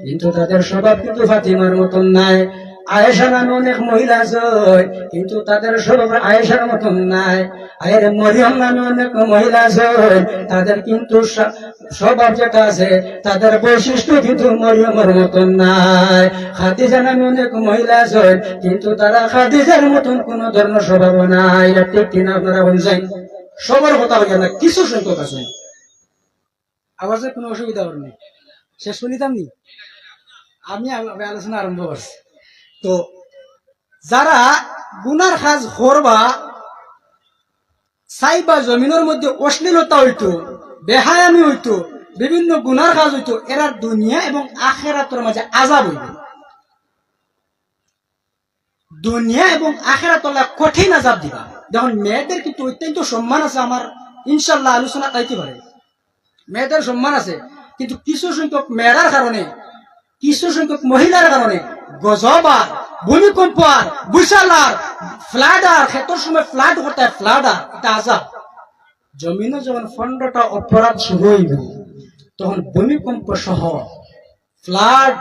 কিন্তু তাদের স্বভাব কিন্তু ফাতিমার মতন নাই। আয়েশা নামে অনেক মহিলা আছে কিন্তু তাদের স্বভাব আয়েশার মতন নাই। আয়ের মরিয়ম নামে অনেক মহিলা আছে তাদের কিন্তু স্বভাব যেটা আছে তাদের বৈশিষ্ট্য কিন্তু মরিয়মের মতন নাই। খাদিজা নামে অনেক মহিলা আছে কিন্তু তারা খাদিজার মতন কোন ধরনের স্বভাব নাই। এটা ঠিক কিনা আপনারা বলছেন? সবার কথা হইয়া না, কিছু সংখ্যক আছে। আওয়াজের কোনো অসুবিধা হল নেই, শেষ শুনিতাম নি আমি আলোচনা আরম্ভ করছি। তো যারা গুনার কাজ করবা সাইবা জমিনের মধ্যে অশ্লীলতা হইতো, বেহায়ামি হইতো, বিভিন্ন গুনার কাজ হইতো, এরা দুনিয়া এবং আখেরাতের মাঝে আযাব হইব। দুনিয়া এবং আখেরাতলা কঠিন আযাব দিবা। দেখুন মেয়েদের কিন্তু অত্যন্ত সম্মান আছে, আমার ইনশাল্লাহ আলোচনা তাইতে পারে। মেয়েদের সম্মান আছে, কিন্তু কিছু সংখ্যক মেয়েরার কারণে, কিছু সংখ্যক মহিলার কারণে গজব আর ভূমিকম্প আর বিশাল আর ফ্লাড আর ক্ষেত্রের সময় ফ্লাড করতে হয়, ফ্লাড আর এটা আযাব। জমিনে যখন 15টা অপরাধ শুরু হইব তখন ভূমিকম্প সহ ফ্লাড,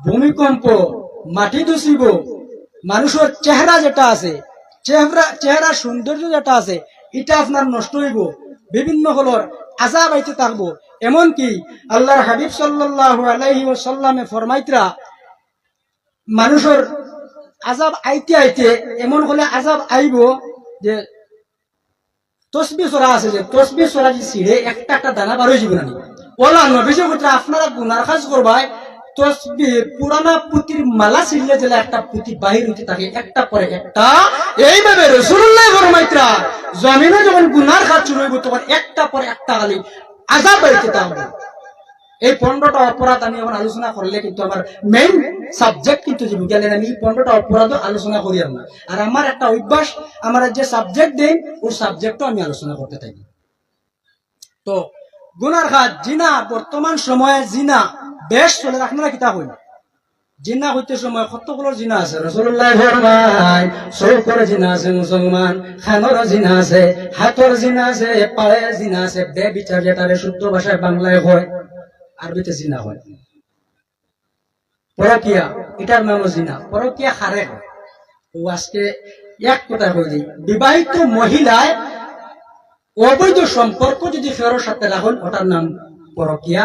ভূমিকম্প, মাটি ধসিব, মানুষের চেহারা যেটা আছে, চেহারা সৌন্দর্য যেটা আছে এটা আপনার নষ্ট হইব, বিভিন্ন হলোর আযাব আইতে থাকবো। এমনকি আল্লাহর হাবিব সাল্লাল্লাহু আলাইহি ওয়াসাল্লামে ফরমাইতরা মানুষের আযাব আইতে আইতে এমন হলে আযাব আইব যে তসবিহ সূরা আছে, যে তসবিহ সূরা যে ছিঁড়ে একটা একটা দানা বার হয়ে যাবে না। ওলা নবীজি বলতে আপনারা গুনার কাজ করবাই তসবিহ পুরানা পুঁতির মালা ছিঁড়লে যেটা একটা পুঁতি বাহির হইতে থাকে একটা পরে একটা, এইভাবে রাসূলুল্লাহ ফরমাইতরা জমিনে যখন গুনার কাজ শুরু হইব তখন একটা পরে একটা খালি আযাব হইতে থাকবে। এই 15টা অপরাধ আমি এখন আলোচনা করলে কিন্তু আমার মেইন সাবজেক্ট কিন্তু যে বুঝালেন আমি এই 15টা অপরাধ আলোচনা করি না। আর আমার একটা অভ্যাস, আমার যে সাবজেক্ট দেন ওই সাবজেক্টও আমি আলোচনা করতে থাকি। তো গুনার কাজ জিনা, বর্তমান সময়ে জিনা বেশ চলে। আপনারা কিতাব হইল জিনা হইতে সময় কতগুলো জিনা আছে। রাসূলুল্লাহ ফরমায় চৌকর জিনা আছে মুসলমান, খানর জিনা আছে, হাতর জিনা আছে, পায়ের জিনা আছে, বেবিচার যেটারে শুদ্ধ ভাষায় বাংলায় হয়, আরবিতে জিনা হয়। পরকিয়া, এটার নামও জিনা। পরকিয়া হারে হয়। ও আজকে এক কথা হয়ে যায়, বিবাহিত মহিলায় অবৈধ সম্পর্ক যদি ফেরোর সাথে রাখেন ওটার নাম পরকিয়া।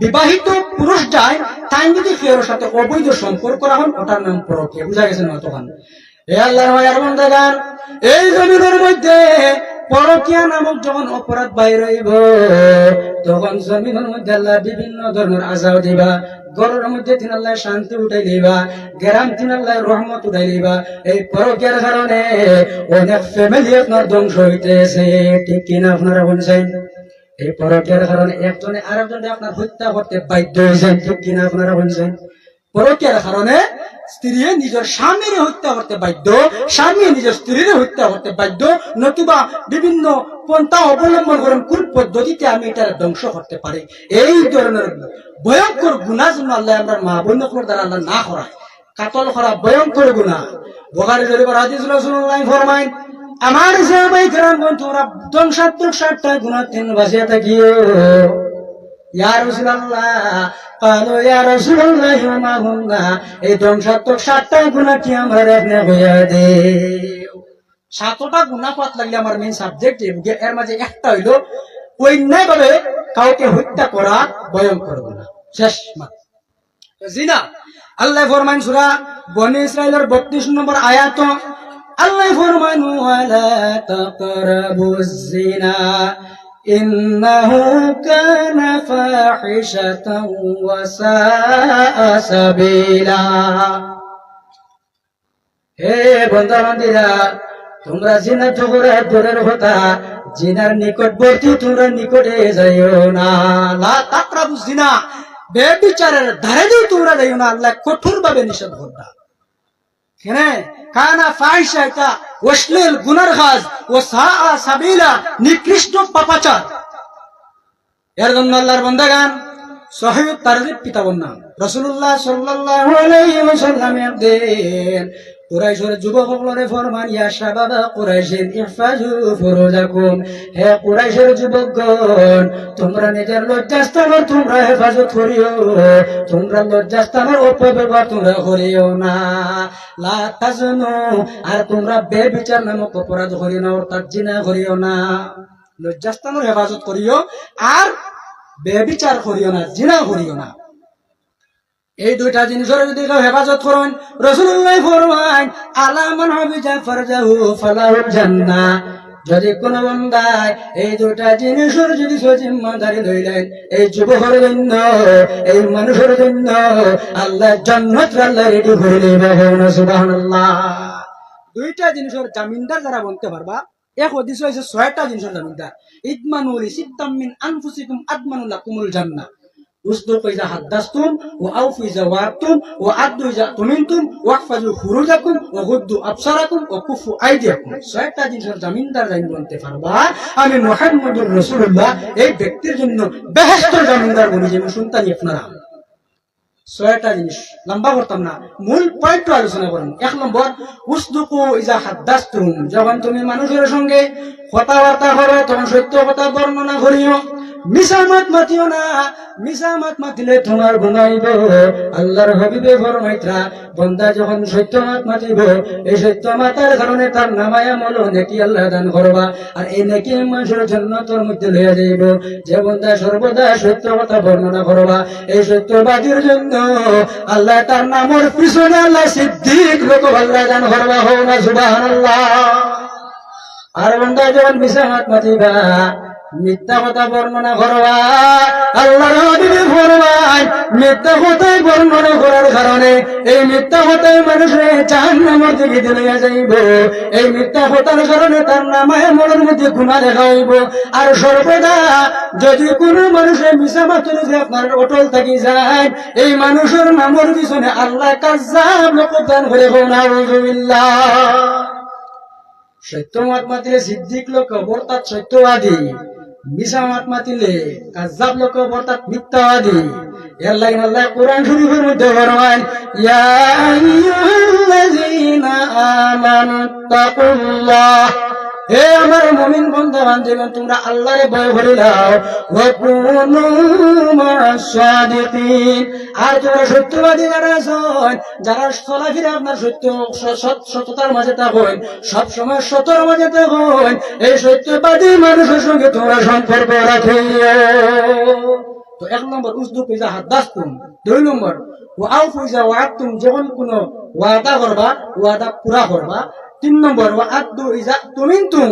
বিবাহিত পুরুষ যায় তাই যদি ফেরোর সাথে অবৈধ সম্পর্ক রাখেন ওটার নাম পরকিয়া। বুঝা গেছে না? তখন হে আল্লাহর মায়ার বান্দাগণ, এই জমিনের মধ্যে পরকিয়া নামক যখন অপরাধ বাইর হইব তখন জমিনের মধ্যে আল্লাহ বিভিন্ন ধরনের আযাব দিবা। ঘরের মধ্যে তিন আল্লাহ শান্তি উঠাই দিবা, গ্রাম তিন আল্লাহ রহমত উঠাই দিবা। এই পরকিয়ার কারণে অনেক ফ্যামিলি আপনার ধ্বংস হইতেছে, ঠিক কিনা আপনারা বলছেন? এই পরকিয়ার কারণে একজনে আরেকজনে আপনার হত্যা করতে বাধ্য হয়েছেন, ঠিক কিনা আপনারা বলছেন? পরকিয়ার কারণে স্ত্রী নিজের স্বামীর হত্যা করতে বাধ্য, স্বামী নিজের স্ত্রীর হত্যা করতে বাধ্য, নতুবা বিভিন্ন পন্থা অবলম্বন করেন কোন পদ্ধতিতে আমি এটা ধ্বংস করতে পারি। এই ধরনের ভয়ঙ্কর গুনাহ যেন আল্লাহ আমরা মা বোনগুলোর দ্বারা আল্লাহ না করায়। কাতল করা ভয়ঙ্কর গুনাহ। বুখারী শরীফের হাদিস রাসূলুল্লাহ ফরমায়, আমার সাহাবায়ে কেরামগণ তোমরা ধ্বংসাত্মক 7টা গুনাহ থেকে বাঁচিয়া থাকিও। ইয়া রাসূলুল্লাহ, কালো ইয়া রাসূলুল্লাহ মা হুন্না, এই ধ্বংসাত্মক 7টা গুনাহ কি আমার আপনি হইয়া দেও। 7টা গুনাহ পাত লাগলে আমার মেইন সাবজেক্ট এর মাঝে একটা হইল অন্যায় ভাবে কাউকে হত্যা করা ভয়ঙ্কর গুনাহ। শেষ জিনা। আল্লাহ ফরমান সূরা বনী ইসরাঈলের 32 নম্বর আয়াত, আল্লাহ ফরমান ওয়ালা তাকরাবুজ জিনা ইন্নাহু কানা ফাহিশাতান ওয়া সাআ সাবিলা। হে বান্দাবান্দীরা, তোমরা জিনা থেকে দূরের কথা, জিনার নিকটবর্তী তোমরা নিকটে যাইও না। লা তাকরাবুজ জিনা, বেবিচারের ধারে দিয়ে তোমরা যাইও না। আল্লাহ কঠোর ভাবে নিষেধ করতা। কেন কানা ফাহিশা, এটা অশ্লীল গুনার কাজ, ও সাআ সাবিলা, নিকৃষ্ট পাপাচার। এর জন্য আল্লাহর বান্দাগান সহিহ তারগিব কিতাবর নাম রাসূলুল্লাহ সাল্লাল্লাহু আলাইহি ওয়াসাল্লাম দেন কুরাইশের যুবকসকলরে ফরমান, ইয়া শাবাবা কুরাইশিন ইহফাজু ফুরুজাকুম, হে কুরাইশের যুবকগণ, তোমরা নিজের লজ্জাস্থানের তোমরা হেফাজত করিও, তোমরা লজ্জাস্থানের অপব্যবহার তোমরা করিও না। লা তাজনু, আর তোমরা বেবিচার নামক অপরাধ করিও না, অর্থাৎ জিনা করিও না। লজ্জাস্থানের হেফাজত করিও আর বেবিচার করিও না, জিনা করিও না। এই দুইটা জিনিসের যদি কেউ হেফাজত করেন, রাসূলুল্লাহ ফরমান, আলা মান হাফিজা ফারজাহু ফালাহুল জান্নাহ, যদি কোন বান্দায় এই দুইটা জিনিসের যদি জিম্মাদারি লইলেন, এই যুবকের জন্য, এই মানুষের জন্য আল্লাহ জান্নাত আল্লাহ রেডি করে দিবেন। সুবহানাল্লাহ। দুইটা জিনিসের জামিনদার যারা বলতে পারবা, এক হাদিস হইছে 6টা জিনিসের জামিনদার। ইদমানুল সিত্তাম মিন আনফুসিকুম আদমানুল লাকুমুল জান্নাহ, উসদুকু ইযা হাদাসতুম ওয়া আউফু ইযা ওয়া'আদতুম ওয়া আদ্দু ইযা তুমিনতুম ওয়াহফাজু ফুরুজাকুম ওয়া গুদ্দু আবসারাকুম ওয়া কুফু আইদিয়াকুম। 6টা জিনিসের জামিনদার যাই বলতে পারবা, আমি মুহাম্মদুর রাসূলুল্লাহ এই ব্যক্তির জন্য বেহেশতের জামিনদার বলি, যে শুনতানি আপনারা। 6টা জিনিস লম্বা করতাম না, মূল পয়েন্ট আলোচনা করুন। 1 নম্বর, উসদুকু ইযা হাদাসতুম, যখন তুমি মানুষের সঙ্গে কথাবার্তা করো তখন সত্য কথা বর্ণনা করিও, মিছা মাত মাতিও না। মিছা মাত মাতিলে তোমার গুনাইব। আল্লাহর হাবিবে ফরমাইতরা, বান্দা যখন সত্য মাত মাতিব, এই সত্য মাতার কারণে তার নামায় আমল নেকি আল্লাহ দান করবা, আর এই নেকি মানুষের জান্নাতের মধ্যে লইয়া যাইব। যে বান্দা সর্বদা সত্য কথা বর্ণনা করবা, এই সত্যবাদীর জন্য আল্লাহ তার নামের পিছনে আল্লাহ সিদ্দিক লোক আল্লাহ দান করবা। হও না সুবহানাল্লাহ। আর বান্দা যখন মিছা মাত মাতিবা, মিথ্যা কথা বর্ণনা করবা, আল্লাহর হাবিবে ফরমান, মিথ্যা কথাই বর্ণনা করার কারণে এই মিথ্যা কথাই মানুষের জাহান্নামের দিকে নিয়ে যাইব। এই মিথ্যা কথার কারণে তার নামায় মনের মধ্যে গুনাহ লেখা হইব। আর সর্বদা যদি কোনো মানুষের মিছা মাতুরে যে আপনার অটল থাকি যায়, এই মানুষের নামের পিছনে আল্লাহ কাজ্জাব লোক দান করে। নাউযুবিল্লাহ। সত্য মাত মাতিলে সিদ্দিক লোক অর্থাৎ সত্যবাদী, মিছা মাত মাতিলে কাজ্জাব লোক অর্থাৎ মিথ্যাবাদী। এর লাগি আল্লাহ কোরআন শরীফের মধ্যে ফরমান, ইয়া আইয়ুহাল্লাযীনা আমানু তাকুল্লাহ, হে আমার মুমিন বান্দা বান্দীগণ, তোমরা আল্লাহরে ভয় করে দাও। ওয়া কুনু মা'আস সাদিকিন, আর তোমরা সত্যবাদী যারা আছেন, যারা চলাফেরা আপনার সত্যতার মাঝে থাকেন, সবসময় সত্যের মাঝে থাকেন, এই সত্যবাদী মানুষের সঙ্গে তোমরা সম্পর্ক রাখিও। তো 1 নম্বর, উসদুকু ইযা হাদাসতুম। 2 নম্বর, ওয়া আউফু ইযা ওয়া'আদতুম, যখন কোনো ওয়াদা করবা, ওয়াদা পুরা করবা। 3 নম্বর, ওয়া আদ্দু ইযা তুমিনতুম,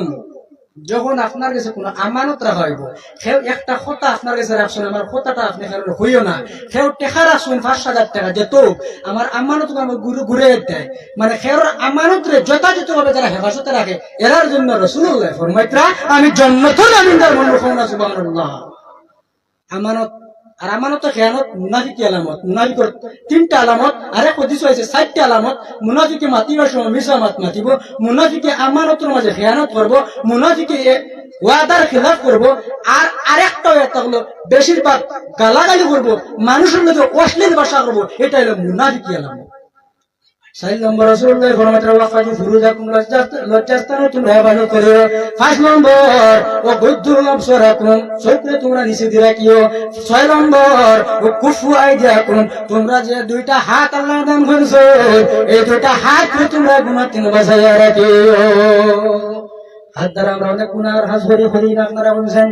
যখন আপনার কাছে কোনো আমানত রাখা হইব, কেউ একটা কথা আপনার কাছে রাখছেন, আমার কথাটা আপনি কারণ হইও না। কেউ টাকা রাখছেন 5,000 টাকা, যেত আমার আমানত আমার ঘুরে দেয়, মানে কেউর আমানতরে যথাযথভাবে যারা হেফাজতে রাখে, এরার জন্য রাসূলুল্লাহ ফরমাইতরা, আমি জান্নাতুল আমিনদার মনে রাখুন না। সুবহানাল্লাহ। আমানত আর আমানত খেয়ানত মুনাফিকি আলামত। মুনাফিকর 3টা আলামত, আর এক হাদিস হয়েছে 4টা আলামত। মুনাফিকে মাতিবার সময় মিছা মাত মাতিব, মুনাফিকে আমানতের মাঝে খেয়ানত করব, মুনাফিকে ওয়াদার খিলাফ করব, আর আরেকটা এটা হলো বেশিরভাগ গালাগালি করব, মানুষের মধ্যে অশ্লীল ভাষা করব। এটা হলো মুনাফিকি আলামত। 4 নম্বর, রাসূলুল্লাহ ফরমাইতরা, ওয়াফাজু ফুরুজাকুম, লজ্জাস্থান তোমরা হেফাজত করিও। 5 নম্বর, ও গুদ্দু আবসারাকুম, চোখে তোমরা নিচে দিয়ে রাখিও। 6 নম্বর, ও কুফু আইদিয়াকুম, তোমরা যে 2টা হাত আল্লাহ দান করেছো, এই 2টা হাতকে তোমরা গুনাহ থেকে বাঁচাইয়া রাখিও। হাত দ্বারা আমরা অনেক গুনার কাজ করি না, আপনারা বলছেন,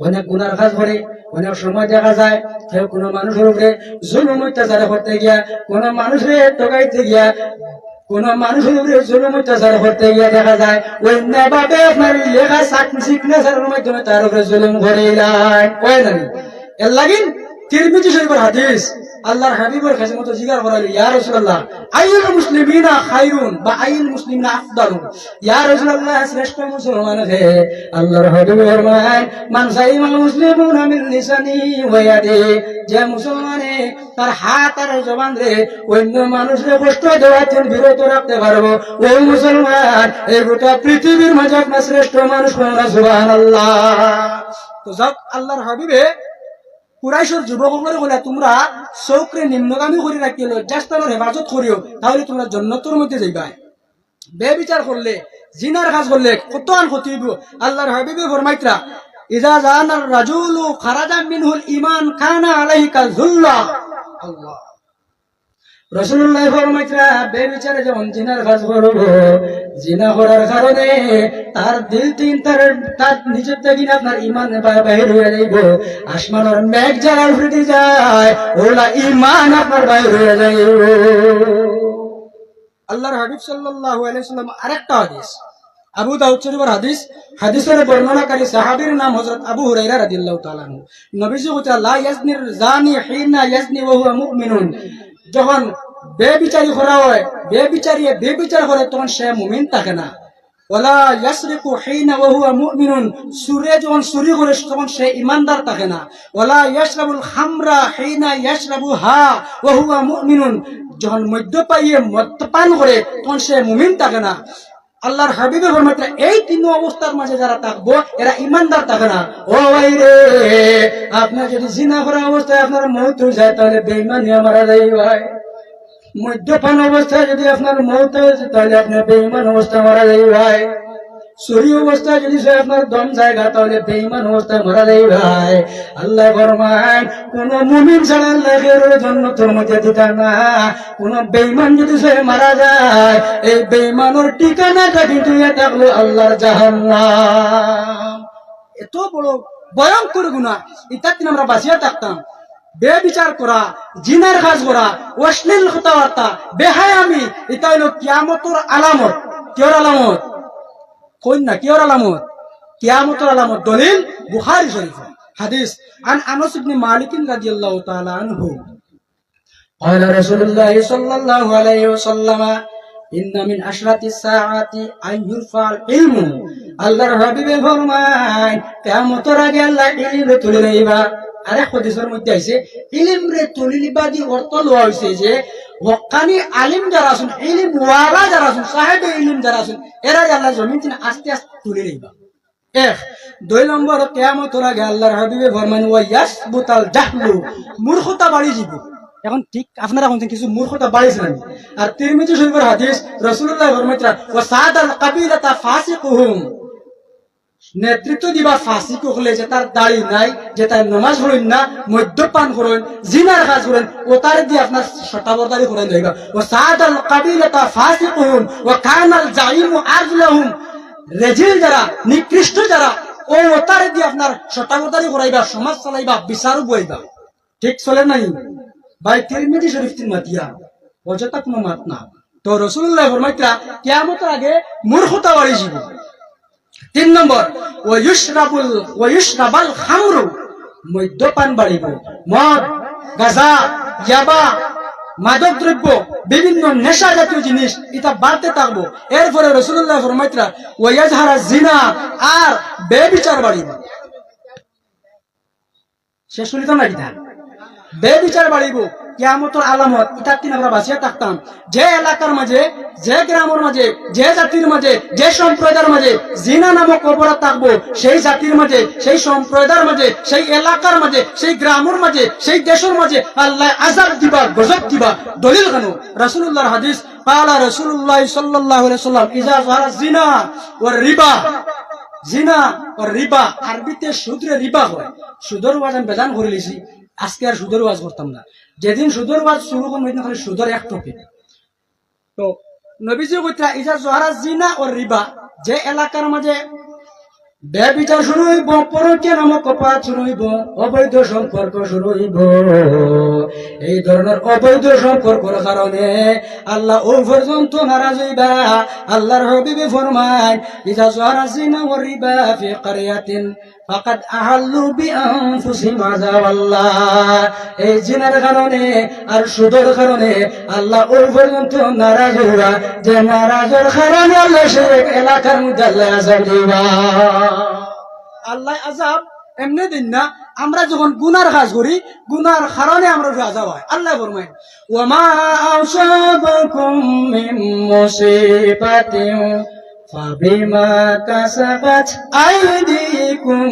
অনেক গুনার কাজ করি। অনেক সময় দেখা যায় কেউ কোনো মানুষের উপরে জুলুম অত্যাচার করতে গিয়া, কোনো মানুষের ঠকাইতে গিয়া, কোন মানুষের উপরে জুলুম অত্যাচার করতে গিয়ে দেখা যায় ওই নেবাবে আপনার লেখা সিগনেচারের মাধ্যমে তার উপরে জুলুম করে এর লাগিন তিরমিজি শরীফের হাদিস, আল্লাহর হাবিবের কাছে মতো জিজ্ঞাসা করাইল, ইয়া রাসূলুল্লাহ আইয়ুল মুসলিমিনা খায়রুন বা আইয়ুল মুসলিমিনা আফদালু, ইয়া রাসূলুল্লাহ শ্রেষ্ঠ মুসলমান হে? আল্লাহর হাবিব ফরমায়, মান সাইমাল মুসলিমুনা মিন লিসানি ওয়া ইয়াদি, যে মুসলমানে তার হাত আর জবান রে অন্য মানুষকে কষ্ট দেওয়া থেকে বিরত রাখতে পারবো, ওই মুসলমান এই গোটা পৃথিবীর মাঝে আপনার শ্রেষ্ঠ মানুষ। সুবহানাল্লাহ। তো যাক, আল্লাহর হাবিবে কুরাইশের যুবকদের বলে, তোমরা চৌকরে নিম্নগামী করে রাখিল, লজ্জাস্থানের হেফাজত করিও, তাহলে তোমরা জান্নাতের মধ্যে যাইবা। বেবিচার করলে, জিনার কাজ করলে কত আন ক্ষতি হইব। আল্লাহর হাবিবে ফরমাইতরা, ইজা জানার রাজুলু খারাজা মিনহুল ঈমান কানা আলাইহি কাযুল্লাহ। আল্লাহ রাসূলুল্লাহ ফরমাইতরা, বেবিচারে যখন জিনার কাজ করব, জিনা করার কারণে তার দিল তিন তার নিজের থেকে আপনার ঈমান বাহির হয়ে যাইব। আসমানের মেঘ যারা উঠে যায়, ওলা ঈমান আপনার বাহির হয়ে যাইব। আল্লাহর হাবিব সাল্লাল্লাহু আলাইহি সাল্লাম আরেকটা হাদিস, আবু দাউদ শরীফের হাদিস, হাদিসের বর্ণনাকারী সাহাবীর নাম হযরত আবু হুরায়রা রাদিয়াল্লাহু তাআলা আনহু। নবীজি বলেন, লা ইয়াজনির জানি হিনা ইয়াজনি ওয়া হুয়া মুমিনুন। যখন বেবিচারি করা হয়, বেবিচার করে, তখন সে মুমিন থাকে না। ওয়ালা ইয়াসরিকু হিনা ওয়া হুয়া মুমিনুন, সুরে যখন চুরি করে, তখন সে ইমানদার থাকে না। ওয়ালা ইয়াশরাবুল খামরা হিনা ইয়াশরাবুহা ওয়া হুয়া মুমিনুন, যখন মদ্যপান করে, তখন সে মুমিন থাকে না। আল্লাহর হাবিবের ফরমাতে, এই তিন অবস্থার মাঝে যারা থাকবো, এরা ইমানদার থাকে না। ও ভাই রে, আপনার যদি জিনা করা অবস্থায় আপনার মৌত হয়ে যায়, তাহলে বেঈমানি মারা যায় ভাই। মদ্যপান অবস্থায় যদি আপনার মৌত হয়েছে, তাহলে আপনার বেঈমান অবস্থা মারা যায় ভাই। চুরি অবস্থায় যদি আপনার দম জায়গা, তাহলে বেঈমান অবস্থায় মারা যায় ভাই। আল্লাহ ফরমান, কোন মুমিন ছাড়া আল্লাহর জান্নাতের মধ্যে দিতা না। কোন বেঈমান যদি সে মারা যায়, এই বেঈমানের ঠিকানাটা কিন্তু থাকলো আল্লাহর জাহান্নাম। এত বড় ভয়ঙ্কর গুনাহ, এটা কিন্তু আমরা বাঁচিয়ে থাকতাম। বেবিচার করা, জিনার কাজ করা, অশ্লীল কথাবার্তা, বেহায়ামি, এটা হলো কিয়ামতের আলামত। কিয়র আলামত? কই না, কিয়র আলামত? কিয়ামতের আলামত। দলিল বুখারী শরীফ হাদিস, আন আনাস ইবনে মালিক রাদিয়াল্লাহু তাআলা আনহু قال رسول الله صلى الله عليه وسلم ইন্না মিন আশরাতিস সাআতি আন ইরফাল ইলমু। আল্লাহর হাবিবে ফরমায়, কিয়ামতের আগে আল্লাহ ইলম তুলে লইবা। আরে হাদিসের মধ্যে আছে, ইলম রে তুলে লিবা দি অর্থ লওয়া হইছে যে ওয়াক্কানি আলিম যারা আছেন, ইলম ওয়ালা যারা আছেন, সাহেবে ইলম যারা আছেন, এরা আল্লাহ জমিন থেকে আস্তে আস্তে তুলে লইবা। এক, দুই নম্বর, কিয়ামতের আগে আল্লাহর হাবিবে ফরমান, ওয়া ইয়াসবুতাল জাহলু, মূর্খতা বাড়ি যাব। এখন ঠিক আপনারা কোন কিছু মূর্খতা বাড়িয়েছেন। আর তিরমিজি শরীফের হাদিস, রাসূলুল্লাহ ফরমাইতরা, ওয়া সাদাল কাবিলাতা ফাসিকুহুম, নেতৃত্ব দিবা ফাসিক হলে, যে তার দাড়ি নাই, যে তার নামাজ পড়েন না, মদ্যপান করেন, জিনার কাজ করেন, ও তার দিয়ে আপনার শতাবরদারি করেন যাইবা। ও সাদাল কাবিলাতা ফাসিকুহুম ওয়া কানাল জাইমু আজলাহুম, রেজিল যারা, নিকৃষ্ট যারা, ও তার দিয়ে আপনার শতাবরদারি করাইবা, সমাজ চালাইবা, বিচার বইবা। ঠিক চলে নাই ভাই? তিরমিজি শরীফ তিন মাতিয়া, অযথা কোনো মাত না। তো রাসূলুল্লাহ ফরমাইতরা, কিয়ামতের আগে মূর্খতা বাড়ি যাব। তিন নম্বর, ওয়ায়ুশরাবাল খামরু, মদ্যপান বাড়িব। মদ, গাঁজা, ইয়াবা, মাদক দ্রব্য, বিভিন্ন নেশা জাতীয় জিনিস এটা বাড়তে থাকবো। এরপরে রাসূলুল্লাহ ফরমাইতরা, ওয়ায়াজহারা জিনা, আর বেবিচার বাড়িব। শেষ করিত না কিতা? বেবিচার বাড়িব। কিয়ামতের আলামত, এটা তিন আমরা বাঁচিয়ে থাকতাম। যে এলাকার মাঝে, যে গ্রামের মাঝে, যে জাতির মাঝে, যে সম্প্রদায়ের মাঝে জিনা নামক অপরাধ থাকবো, সেই জাতির মাঝে, সেই সম্প্রদায়ের মাঝে, সেই এলাকার মাঝে, সেই গ্রামের মাঝে, সেই দেশের মাঝে আল্লাহ আযাব দিবা, গজব দিবা। দলিল কেন? রাসূলুল্লাহর হাদিস, ক্বালা রাসূলুল্লাহ সাল্লাল্লাহু আলাইহি ওয়াসাল্লাম, ইযা যারা জিনা ওয়ার রিবা, জিনা ওয়ার রিবা, আরবিতে সুদরে রিবা হয়। সুদের ওয়াজ আমি বেজান করে লিছি, আজকে আর সুদের ওয়াজ করতাম না। যেদিন সুদের ওয়াজ শুরু করবো, সেদিন খালি সুদের এক টপিক। তো নবীজি কইতা, ইজা জোহারা জিনা ও রিবা, যে এলাকার মাঝে ব্যভিচার শুরু হইব, পরকীয়া নামক অপরাধ শুরু হইব, অবৈধ সম্পর্ক শুরু হইব। এই ধরনের অবৈধ সম্পর্কের কারণে আল্লাহ ও পর্যন্ত নারাজ হইবা। আল্লাহর হাবিবে ফরমায়, ইজা যারা জিনা ওয়া রিবা ফি ক্বরিয়াতিন ফাকাদ আহাল্লু বিআনফুসিহিম আযাবাল্লাহ। এই জিনার কারণে আর সুদের কারণে আল্লাহ ও পর্যন্ত নারাজ হইবা, যে নারাজের কারণে আল্লাহ সেই এলাকার মধ্যে আল্লাহ আযাব দিবা। আল্লাহ আযাব এমনি দিন না, আমরা যখন গুনার কাজ করি, গুনার কারণে আমরা আযাব হয়। আল্লাহ ফরমায়, ওয়া মা আসাবাকুম মিন মুসিবাতিন ফাবিমা কাসাবাত আইদিকুম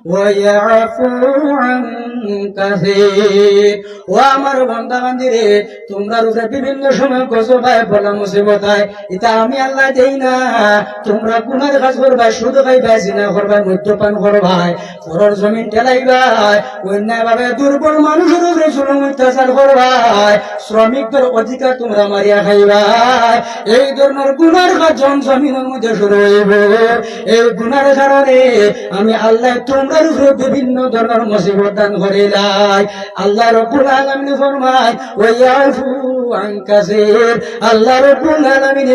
ওয়া ইয়াফু আন কাসীর। ও আমার বান্দা বান্দিরে, তোমরা রূপে বিভিন্ন সময় গজব হয়, বলা মুসিবত হয়, এটা আমি আল্লাহ দেই না। তোমরা গুনার কাজ করবাই, সুদ খাইবাই, জিনা করবাই, মদ্যপান করবাই, পরের জমিন ঠেলাইবাই, অন্যায় ভাবে দুর্বল মানুষের উপরে জুলুম অত্যাচার করবাই, শ্রমিকদের অধিকার তোমরা মারিয়া খাইবাই। এই ধরনের গুনার কাজ জমিনের মধ্যে শুরু হইব। এই গুনার কারণে আমি আল্লাহ তোমরা উপরে বিভিন্ন ধরনের মুসিবত দান করিলাই। আল্লাহ রব্বুল আলামিন ফরমায়, ওয়া ইয়াফু আন কাসীর। আল্লাহ রব্বুল আলামিন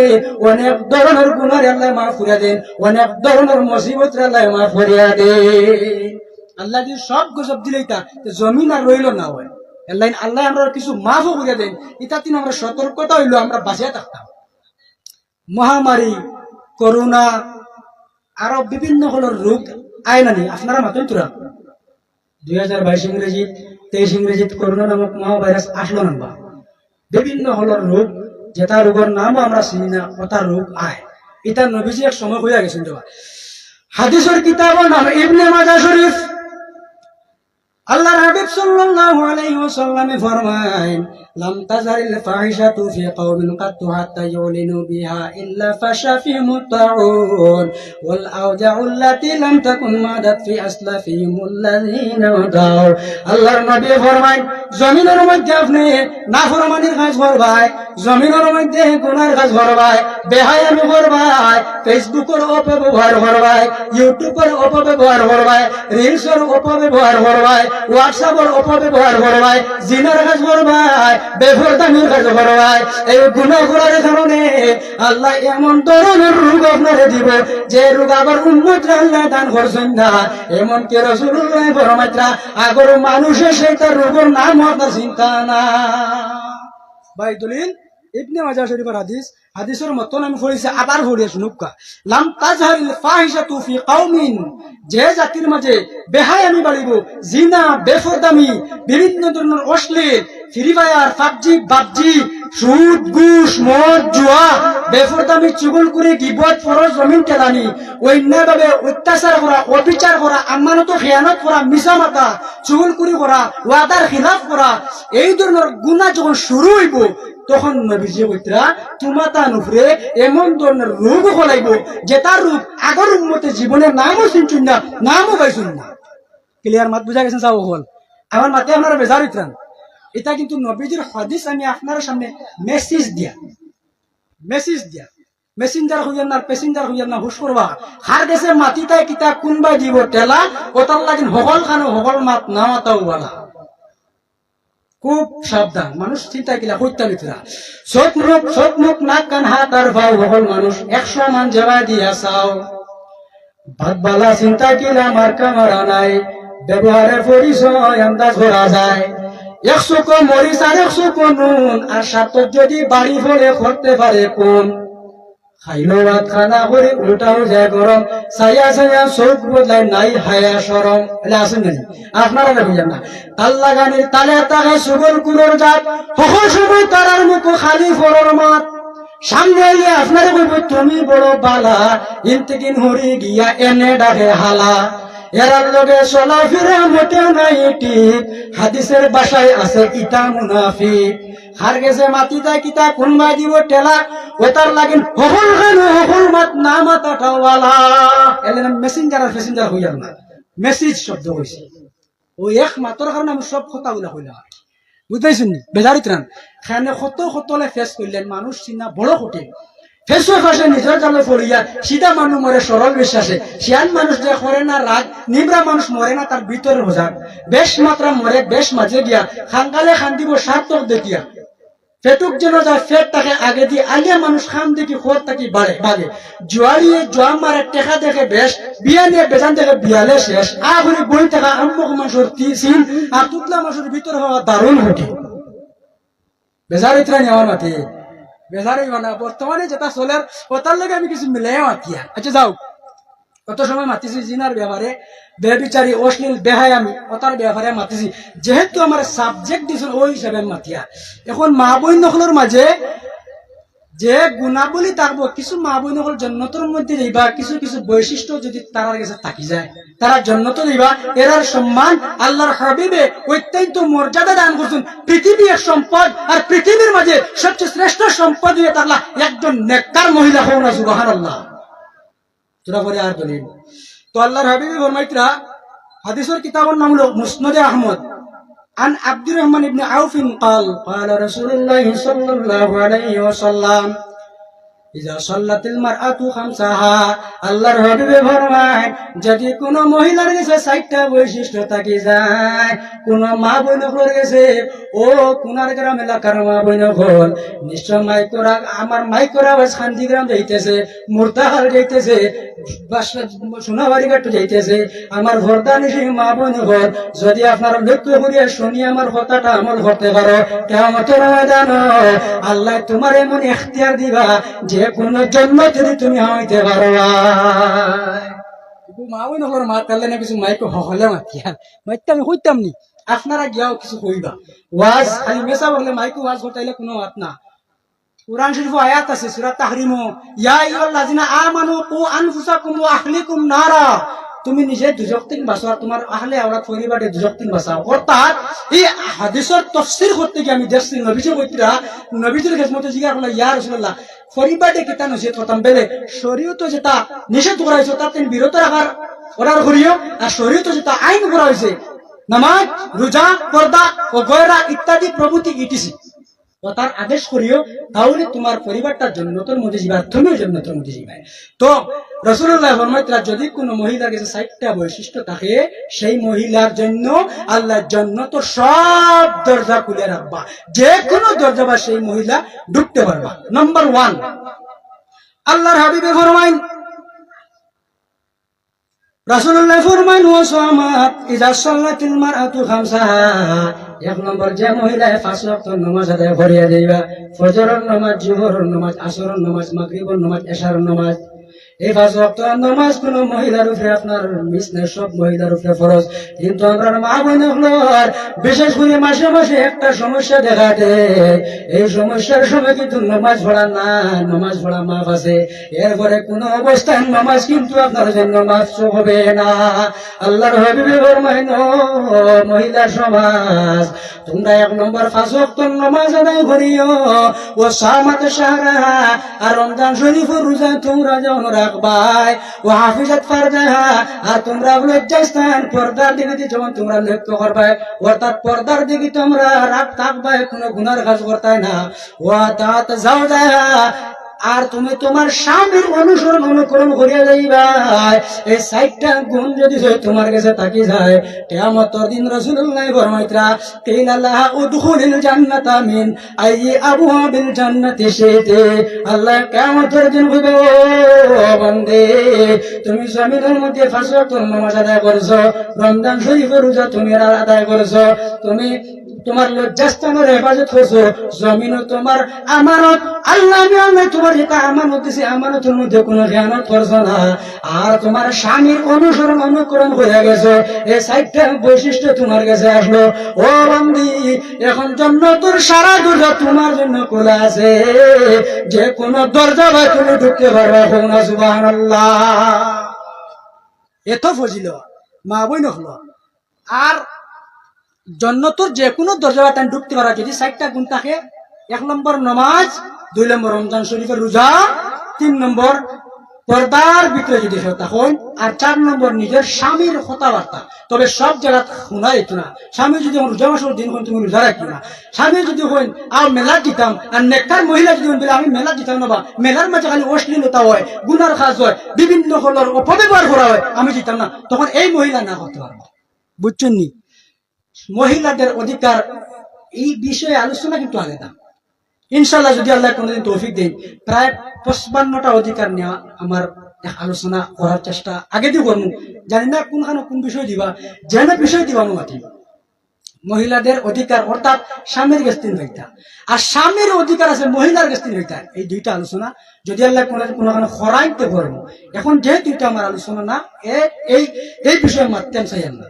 অনেক ধরনের গুনাহ আল্লাহ মাফ করিয়া দেন, অনেক ধরনের মুসিবত আল্লাহ মাফ করিয়া দেন। আল্লাহ যদি সব গজব দিলেই তা জমিন আর রইল না হয়। আল্লাহ আমরা কিছু মাফও করিয়া দেন, এটা তিন আমরা সতর্কতা হইল, আমরা বাঁচিয়া থাকতাম। মহামারী, করোনা, আরো বিভিন্ন হলের রোগ আয় না নি আপনারা মাতই তোরা 2022 ইংরেজি 23 ইংরেজিত করোনা নামক মহাভাইরাস আসলো না। বিভিন্ন হলের রোগ, যেটা রোগের নামও আমরা চিনি না, ওটা রোগ আয়। এটা নবীজি এক সময় হইয়া গেছেন। হাদিসের কিতাবের নাম ইবনে মাজাহ শরীফ। আল্লাহর হাবিব সাল্লাল্লাহু আলাইহি ওয়াসাল্লাম ফরমায়, লাম তাজারিল ফাহিশাতু ফি কওমিন কাত্তু হাত্তা ইউলিনু বিহা ইল্লা ফাশা ফিহিমুত তাউন ওয়াল আওজাউ আল্লাতী লাম তাকুন মাদাত ফি আসলাফিহিমুল্লাযীনা দাও। আল্লাহর নবী ফরমায়, জমিনের মধ্যে আপনি নাফরমানির কাজ করবাই, জমিনের মধ্যে গুনার কাজ করবাই, বেহায়ামি করবাই, ফেসবুকের অপব্যবহার করবাই, ইউটিউবের অপব্যবহার করবাই, রিলসের অপব্যবহার করবাই, হোয়াটসঅ্যাপের অপব্যবহার করবাই, জিনার কাজ করবাই, বেফরদামির কাজ করবাই। এই গুনাহ করার কারণে আল্লাহ এমন ধরনের রোগ আপনারে দিব, যে রোগ আবার উম্মতরা আল্লাহ দান করছেন না। এমন কি রাসূলুল্লাহ ফরমাইতরা আগর মানুষের সেইটা রোগের নাম আপনার চিন্তা না। ভাই দলিল ইবনে মাজাহ শরীফের হাদিস। হাদিসের মতন আমি পড়েছি, আবার পড়ে শুনুকা। লাম তাজহারিল ফাহিশাতু ফি কওমিন, যে জাতির মাঝে বেহায়ামি বাড়িব, জিনা, বেফরদামি, বিভিন্ন ধরনের অশ্লীল, ফ্রি ফায়ার, পাবজি, বাবজি, সুদ, ঘুষ, মদ, জুয়া, বেফরদামি, চুগলখুরি, গীবত, ফরজ জমিন টেলানি, অন্যায়ভাবে অত্যাচার করা, অবিচার করা, আমানত খেয়ানত করা, মিছা মাতা, চুগলখুরি করা, ওয়াদার খিলাফ করা, এই ধরনের গুনাহ যখন শুরু হইব, তখন নবীজি কইতরা তোমাতা নুফরে এমন ধরনের রোগ হলাইব, যে তার রোগ আগর উম্মতে জীবনের নামও চিনছুন না, নামও পাইছুন না। ক্লিয়ার মাত বুঝা গেছেন? চাও হল আমার মাতে আপনারা বেজার হইতরান। এটা কিন্তু নবীজির হাদিস, আমি আপনার সামনে মেসেজ দিয়া মেসেঞ্জার হইয়ান না, প্যাসেঞ্জার হইয়ান না, হুশ করবা। হার গেছে মাটিটাই কিতা কোনবাই দিব টেলা, ওটার লাগিন হকল খানো হকল মাত না মাতাও বালা। খুব সাবধান, মানুষ চিন্তা কিলা হত্যা নিতরা। চোখ মুখ নাক কান হাত আর ভাও হকল মানুষ 100 মান জবা দিয়া চাও। ভাত বালা চিন্তা কিলা মার্কা মারা নাই, ব্যবহারের পরিচয় আন্দাজ করা যায়। 100 কো মরিচ আর 100 কো নুন, আর সাতক যদি বাড়ি ফলে করতে পারে কোন। খাইলো ভাত খানা করে উল্টাও যায় গরম, ছায়া চোখ বদলায় নাই হায়া সরম। এটা আসেন নাকি আপনারা দেখেন না? তাল লাগানির তালে তাকে সুগল কুলোর জাত, সকল সময় তারার মুখ খালি ফরর মাত। সামনে এলে আপনারা বলব তুমি বড় বালা, ইন্তেকিন হরি গিয়া এনে ডাকে হালা। এরার লগে চলাফেরা মোটেও নাই ঠিক, হাদিসের বাসায় আছে ইটা মুনাফিক। হার গেছে মাতিটা কিতা কোনবা দিব টেলা, ওটার লাগিন হকল খানো হকল মাত না মাতাটাওয়ালা। এলে মেসেঞ্জার আর প্যাসেঞ্জার হইয়া না, মেসেজ শব্দ হয়েছে। ওই এক মাত্র কারণে আমি সব কথা গুলা কইলাম, বুঝতেছেন? বেজারিত রান খানে কতলে ফেস করলেন মানুষ চিনা বড় কঠিন। ফেসুয়ে ফাঁসে নিজের জালে পড়িয়া সিধা মানুষ মরে সরল বিশ্বাসে, শিয়ান মানুষ যে করে না রাগ, নিবরা মানুষ মরে না তার ভিতরে বোঝাক, বেশ মাত্রা মরে বেশ মাঝে গিয়া খাঙ্গালে খান দিব সার্থক দেখিয়া, পেটুক যেন যায় ফেট তাকে আগে দিয়ে আলিয়া মানুষ খান দেখি খোর তাকে বাড়ে বাগে, জোয়ারিয়ে জোয়া মারে টেকা দেখে বেশ, বিয়া নিয়ে বেজান দেখে বিয়ালে শেষ, আগুনি বই থাকা আম্মক মাসুর সিন আর তুতলা মাসুর ভিতরে হওয়া দারুণ হুটি বেজার ইতরা নেওয়ার মাতি বেজারই মানে বর্তমানে যেটা চলে ওটার লগে আমি কিছু মিলাই মাতিয়া। আচ্ছা যাও, কত সময় মাতিছি জিনার ব্যাপারে, বেবিচারি অশ্লীল বেহাই আমি ওটার ব্যাপারে মাতিছি, যেহেতু আমার সাবজেক্ট দিছিল ওই হিসাবে মাতিয়া। এখন মা বই নকলের মাঝে যে গুণাবলী থাকবো, কিছু মা বই নকল জন্নতর মধ্যে যাইবা, কিছু কিছু বৈশিষ্ট্য যদি তারার কাছে থাকি যায় তারা জন্নত যাইবা, এরার সম্মান আল্লাহর হাবিবে অত্যন্ত মর্যাদা দান করছেন। পৃথিবী এক সম্পদ, আর পৃথিবীর মাঝে সবচেয়ে শ্রেষ্ঠ সম্পদ হয়ে থাকলা একজন নেককার মহিলা হও না, সুবহানাল্লাহ। তোরা পরে আর দলিল তো আল্লাহর হাবিবে ফরমাইতরা, হাদিসের কিতাবের নাম হলো মুসনাদে আহমদ, عن عبد الرحمن بن عوف قال قال رسول الله صلى الله عليه وسلم إذا صلت المرأة خمسها, আল্লাহর হাবিবে ফরমায় যদি কোন মহিলার কাছে 60টা বৈশিষ্ট্য থাকি যায়, কোন মা বোন গেছে ও কোনার গ্রাম এলাকার মা বোন হল, নিশ্চয় মাইকোরা আমার মাইকোরা শান্তি গ্রাম যাইতেছে, মুর্তাহাল যাইতেছে, সোনাবাড়ি ঘাট যাইতেছে, আমার ভরদানিসী মা বোন হল, যদি আপনারা লক্ষ্য করিয়া শুনি আমার কথাটা আমল করতে পারো, কিয়ামতের ময়দানে আল্লাহ তোমার এমন ইখতিয়ার দিবা যে কোন জন্ম যদি তুমি হইতে পারো। মা ওই নহর মা তাহলে না কিছু মাইকে হলে মাতিয়া মাইতে আমি হইতাম নি, আপনারা গিয়াও কিছু কইবা, ওয়াজ খালি মেসা বললে মাইকে ওয়াজ হটাইলে কোনো মাত না। কুরআন শরীফ আয়াত আছে সূরা তাহরিম, ইয়া আইয়ুহাল্লাযিনা আমানু কু আনফুসাকুম ওয়া আহলিকুম নারা, তুমি নিজে দুজক তিন বাঁচো আর তোমার আহলে আওলাদ পরিবারে দুজক তিন বাঁচাও। অর্থাৎ এই হাদিসের তাফসীর করতে গিয়ে আমি দেখছি নবীজি কইতরা, নবীজির খেদমতে জিজ্ঞাসা করলাম ইয়া রাসূলুল্লাহ পরিবারে কিতা নসিহত করতাম, বেলে শরীয়ত যেটা নিষেধ করা হয়েছে তার তিন বিরত রাখার অর্ডার করিও, আর শরীয়ত যেটা আইন করা হয়েছে নামাজ রোজা পর্দা ও গয়রা ইত্যাদি প্রভৃতি ইটিসি ও তার আদেশ করিও, তাহলে তোমার পরিবারটা জান্নাতের মধ্যে যাবে, তুমিও জান্নাতের মধ্যে যাবে। তো রাসূলুল্লাহ ফরমাইতরা যদি কোন মহিলার কাছে 60টা বৈশিষ্ট্য থাকে, সেই মহিলার জন্য আল্লাহ জান্নাতের সব দরজা খুলে রাখবা, যে কোনো দরজা বা সেই মহিলা ঢুকতে পারবা। নাম্বার 1 আল্লাহর হাবিবে ফরমাইন, রাসূলুল্লাহ ফরমান ও সামাত ইজা সাল্লাতিল মারআতু খামসাহা, এক নম্বর যে মহিলা 5 ওয়াক্ত নামাজ আদায় করিয়া দিবা, ফজরের নামাজ, জোহরের নামাজ, আসরের নামাজ, মাগরিবের নামাজ, এশারের নামাজ, এই 5 ওয়াক্ত নামাজ কোন মহিলার উপরে আপনার মিস না, সব মহিলার উপরে ফরজ। কিন্তু আমরা মা বোনগুলোর বিশেষ করে মাসে মাসে একটা সমস্যা দেখা দেয়, এই সমস্যার সময় কিন্তু নামাজ পড়া না, নামাজ পড়া মাফ আছে, এরপরে কোন অবস্থায় নামাজ কিন্তু আপনার জন্য মাফ হবে না। আল্লাহর হাবিবে ফরমাইন, মহিলা সমাজ তোমরা 1 নম্বর 5 ওয়াক্ত নামাজ আদায় করিও, ও সামাত শাহরাহা, আর রমজান শরীফের রোজা তোমরা যেন রাখবাই, ও হাফিজাত ফারজাহা, আর তোমরা লজ্জাস্থান পর্দার দিকে যখন তোমরা লক্ষ্য করবাই, অর্থাৎ পর্দার দিকে তোমরা রাখ থাকবাই, কোনো গুনার কাজ করতাই না, ও তাত যাওজাহা, আর তুমি তোমার স্বামীর অনুসরণ অনুকরণ করিয়া যাইবা। এই 60টা গুণ যদি তোমার কাছে থাকি যায়, কিয়ামতের দিন রাসূলুল্লাহ ফরমাইতরা, কিলা লাহা উদখুলিল জান্নাতা মিন আইয়ি আবওয়াবিল জান্নাতি শি'তি, আল্লাহ কিয়ামতের দিন কইবে, ও বান্দে তুমি জমিনের মধ্যে 5 ওয়াক্ত নামাজ আদায় করছো, রমজান শরীফের রোজা তুমি আদায় করছো, তুমি তোমার লজ্জাস্থানের হেফাজত করছো, জমিনও তোমার আমানত, আল্লাহ আমি তোমার যেটা আমানত দিছি আমানতের মধ্যে কোনো খেয়ানত করছো না, আর তোমার স্বামীর অনুসরণ অনুকরণ হয়ে গেছো, এই 60টা বৈশিষ্ট্য তোমার কাছে আসলো। ও বান্দি, এখন জান্নাতের সারা দরজা তোমার জন্য খোলা আছে, যে কোনো দরজা ভাই তুমি ঢুকতে পারবে, সুবহানাল্লাহ। এত ফজিল মা বই নখল, আর জান্নাতের যে কোনো দরজা তাই ঢুকতে পারা যদি 60টা গুণ থাকে। 1 নম্বর নামাজ, 2 নম্বর রমজান শরীফের রোজা, 3 নম্বর পর্দার ভিতরে যদি তখন, আর 4 নম্বর নিজের স্বামীর কথাবার্তা। তবে সব জায়গা শোনা যেত না। স্বামী যদি রোজা মাসের দিন হন তুমি রোজা রাখি না, স্বামী যদি হইন আর মেলা দিতাম, আর নেককার মহিলা যদি বলে আমি মেলা দিতাম না, বা মেলার মাঝে খালি অশ্লীলতা হয়, গুনার কাজ হয়, বিভিন্ন হলর অপব্যবহার করা হয়, আমি দিতাম না, তখন এই মহিলা না করতে পারবো। বুঝছেন নি? মহিলাদের অধিকার এই বিষয়ে আলোচনা কিন্তু আলাদা। ইনশাল্লাহ যদি আল্লাহ কোনদিন তৌফিক দেন, প্রায় 55টা অধিকার নেওয়া আমার আলোচনা করার চেষ্টা আগে দিয়ে করবো। জানি না কোনখানে কোন বিষয় দিবা, যেন বিষয় দিবা মাতি। মহিলাদের অধিকার অর্থাৎ স্বামীর গেস্তিন হইতা, আর স্বামীর অধিকার আছে মহিলার গেস্তিন হইতা। এই দুইটা আলোচনা যদি আল্লাহ কোনখানে খরাইতে করবো। এখন যে দুইটা আমার আলোচনা না, এই বিষয়ে মারতেন চাই না।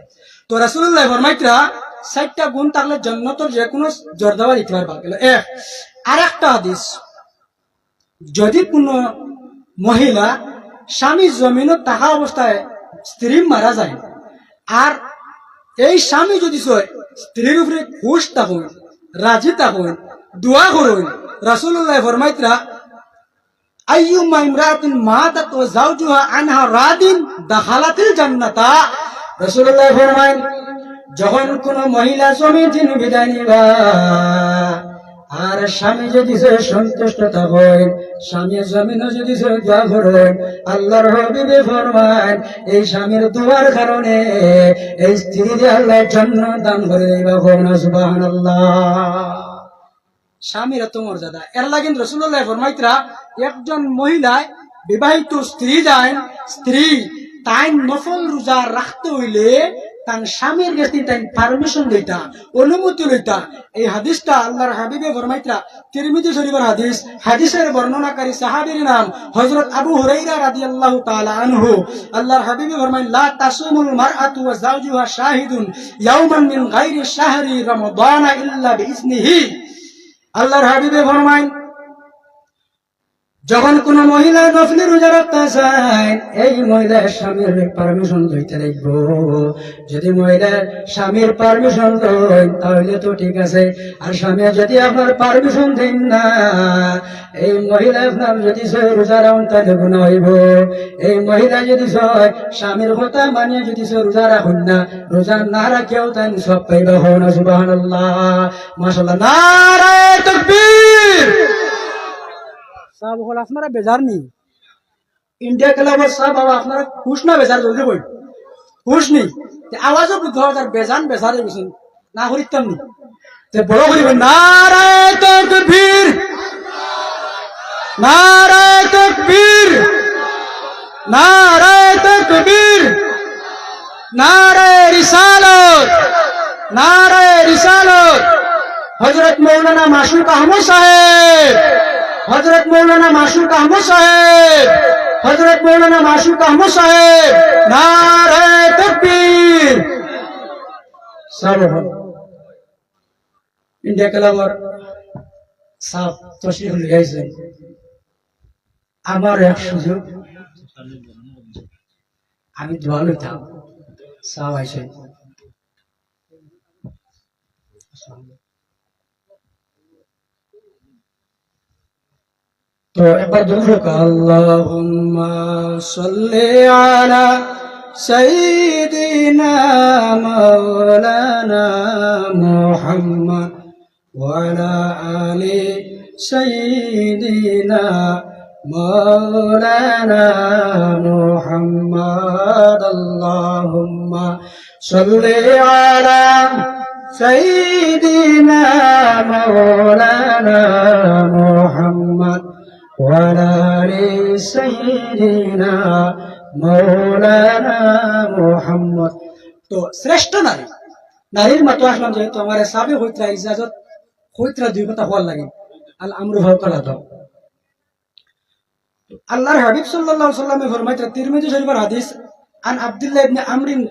তো রাসূলুল্লাহ ফরমাইতরা 4টা গুণ থাকলে জান্নাতের যে কোনো জর্দাবা দিতে পারবা। এক, আর একটা হাদিস, যদি কোনো মহিলা স্বামী জমিনত থাকা অবস্থায় স্ত্রী মারা যায়, আর এই স্বামী যদি স্ত্রীর উপরে খুশ থাকুন, রাজি থাকুন, দোয়া করুন, রাসূলুল্লাহ ফরমাইতরা আইয়ুমা ইমরাতিন মাতাত ওয়া যাওজুহা আনহা রাদিন দাখালাতিল জান্নাতা। রাসূলুল্লাহ ফরমায়, যখন কোন মহিলা স্বামী দিন বিদায় নিবা, আর স্বামী যদি সন্তুষ্ট থাকেন, স্বামী জমিনও যদি দোয়া করেন, আল্লাহর হাবিবে ফরমান এই স্বামীর দোয়ার কারণে এই স্ত্রীকে আল্লাহ জান্নাত দান করে দিবা। সুবহানাল্লাহ। স্বামীর এত মর্যাদা। এর লাগেন রাসূলুল্লাহ ফরমাইতরা, একজন মহিলায় বিবাহিত স্ত্রী তাই নফল রোজা রাখতে হইলে তার স্বামীর কাছে তাই পারমিশন লইতা, অনুমতি লইতা। এই হাদিসটা আল্লাহর হাবিবে ফরমাইতরা, তিরমিজি শরীফের হাদিস। হাদিসের বর্ণনাকারী সাহাবীর নাম হযরত আবু হুরায়রা রাদিয়াল্লাহু তাআলা আনহু। আল্লাহর হাবিবে ফরমায়, লা তাসুমুল মারআতু ওয়া যাওজুহা শাহিদুন ইয়াওমান মিন গায়রি শাহরি রমাদান ইল্লা বিইজনিহি। আল্লাহর হাবিবে ফরমায়, যখন কোন মহিলা নফলি রোজা রাখতে চায়, এই মহিলার স্বামীর পারমিশন লইতে লাগব। যদি মহিলার স্বামীর পারমিশন লয় তাহলে তো ঠিক আছে, আর স্বামী যদি আপনার পারমিশন দেন না, এই মহিলা আপনার যদি রোজা রাখুন তাহলে গুনাহ হইব। এই মহিলা যদি স্বামীর কথা মানিয়ে যদি রোজা রাখুন না, রোজা না রাখেও তাই সব পাইবা। হন সুবহানাল্লাহ, মাশাআল্লাহ, নারায়ে তাকবীর। সাহেব হল আপনারা বেজার নি? ইন্ডিয়া ক্লাবের সাহেব বাবা আপনারা খুশ না বেজার? জলদি বই খুশ নি? আওয়াজও বুদ্ধ হাজার বেজান বেজারে গেছেন না হরিতাম নি? বড় করিবেন নারায়ে তাকবীর, নারায়ে তাকবীর, নারায়ে তাকবীর, নারায়ে রিসালাত, নারায়ে রিসালাত। হযরত মাওলানা মাসুক আহমদ সাহেব, হযরত মাওলানা মাসুক আহমদ সাহেব, হযরত মাওলানা মাসুক আহমদ সাহেব, নারায়ে তাকবীর। সাবহান ইন্ডিয়া ক্লাবের সাব তশরিফ লিয়াইছেন। আমার এক সুযোগ, আমি দোয়া লইতাম, সাব আইছেন। তো একবার দুরূদ আল্লাহুম্মা সাল্লি আলা সাইয়্যিদিনা মাওলানা মুহাম্মদ ওয়া আলা আলি সাইয়্যিদিনা মাওলানা মুহাম্মদ। আল্লাহুম্মা সাল্লি আলা সাইয়্যিদিনা মাওলানা মুহাম্মদ ওয়া আলা আলি সাইয়্যিদিনা মাওলানা মুহাম্মদ। তো শ্রেষ্ঠ নারীর মতো আসলাম, যেহেতু আমার সাবে হইতরা ইজাজত হইতরা দুই কথা হওয়ার লাগে। আল আমরু ফাওকাল আদাব। আল্লাহর হাবিব সাল্লাল্লাহু আলাইহি ওয়াসাল্লাম ফরমাইতেন, তিরমিজি শরীফের হাদিস, আন আব্দুল্লাহ ইবনে আমরিন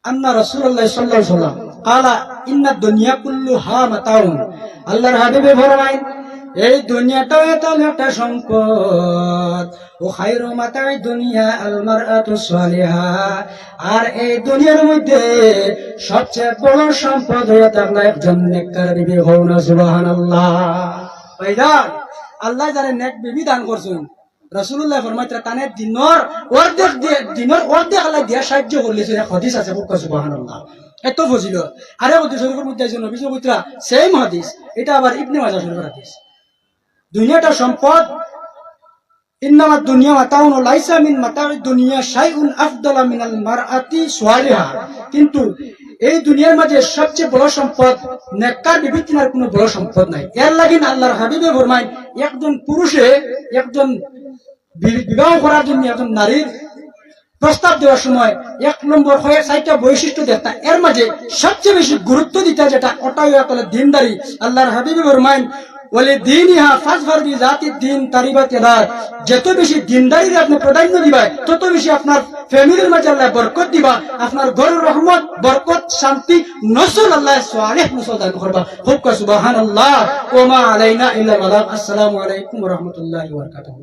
আন্না রাসূলুল্লাহ সাল্লাল্লাহু আলাইহি ওয়াসাল্লাম ক্বালা ইন্না দুনিয়া কুল্লুহা মাতাউন। আল্লাহর হাবিবে ফরমায়, এই দুনিয়াটাও একটা সম্পদ। ও খায়রু মাতাই দুনিয়া আল মারআতু সালিহা। আর এই দুনিয়ার মধ্যে সবচেয়ে বড় সম্পদ হয়ে থাকলে একজন নেককার বিবি। হও না সুবহানাল্লাহ। ভাইজান, আল্লাহ যারা নেক বিবি দান করছেন, রাসূলুল্লাহ ফরমাইতরা তানে দিনের অর্ধেক আল্লাহ দিয়া সাহায্য করলেছে। এক হাদিস আছে, খুব সুবহানাল্লাহ, এত ফজিলত। আরে হাদিস শরীফের মধ্যে আছে নবী কইতরা সেম হাদিস, এটা আবার ইবনে মাজাহ শরীফের হাদিস। দুনিয়াটা সম্পদ, ইন্নামা দুনিয়া মাতাউন লাইসা মিন মাতাউদ দুনিয়া শাইউন আফদালা মিনাল মারআতি সালিহা। কিন্তু এই দুনিয়ার মাঝে সবচেয়ে বড় সম্পদ নেককার বিবি, তিনার কোনো বড় সম্পদ নাই। এর লাগিন আল্লাহর হাবিবে ফরমায় একজন পুরুষে একজন বিবাহ করার জন্য একজন নারীর প্রস্তাব দেওয়ার সময় 1 নম্বর হয়ে 4টা বৈশিষ্ট্য দেখতা, এর মাঝে সবচেয়ে বেশি গুরুত্ব দিতা যেটা ওটাই হলো দিনদারি। আল্লাহর হাবিবে ফরমায় ওয়ালি দীনিহা ফাজফার বিজাতি দ্বীন তারিবাত ইয়াদাক। যত বেশি দিনদারির আপনি প্রাধান্য দিবা, তত বেশি আপনার ফ্যামিলির মাঝে আল্লাহ বরকত দিবা, আপনার ঘরের রহমত, বরকত, শান্তি, নসল আল্লাহ সালেহ নসল দান করবা। খুব সুবহানাল্লাহ। ওয়া মা আলাইনা ইল্লা আল বালাগ। আসসালামু আলাইকুম ওয়া রাহমাতুল্লাহি ওয়া বারাকাতুহু।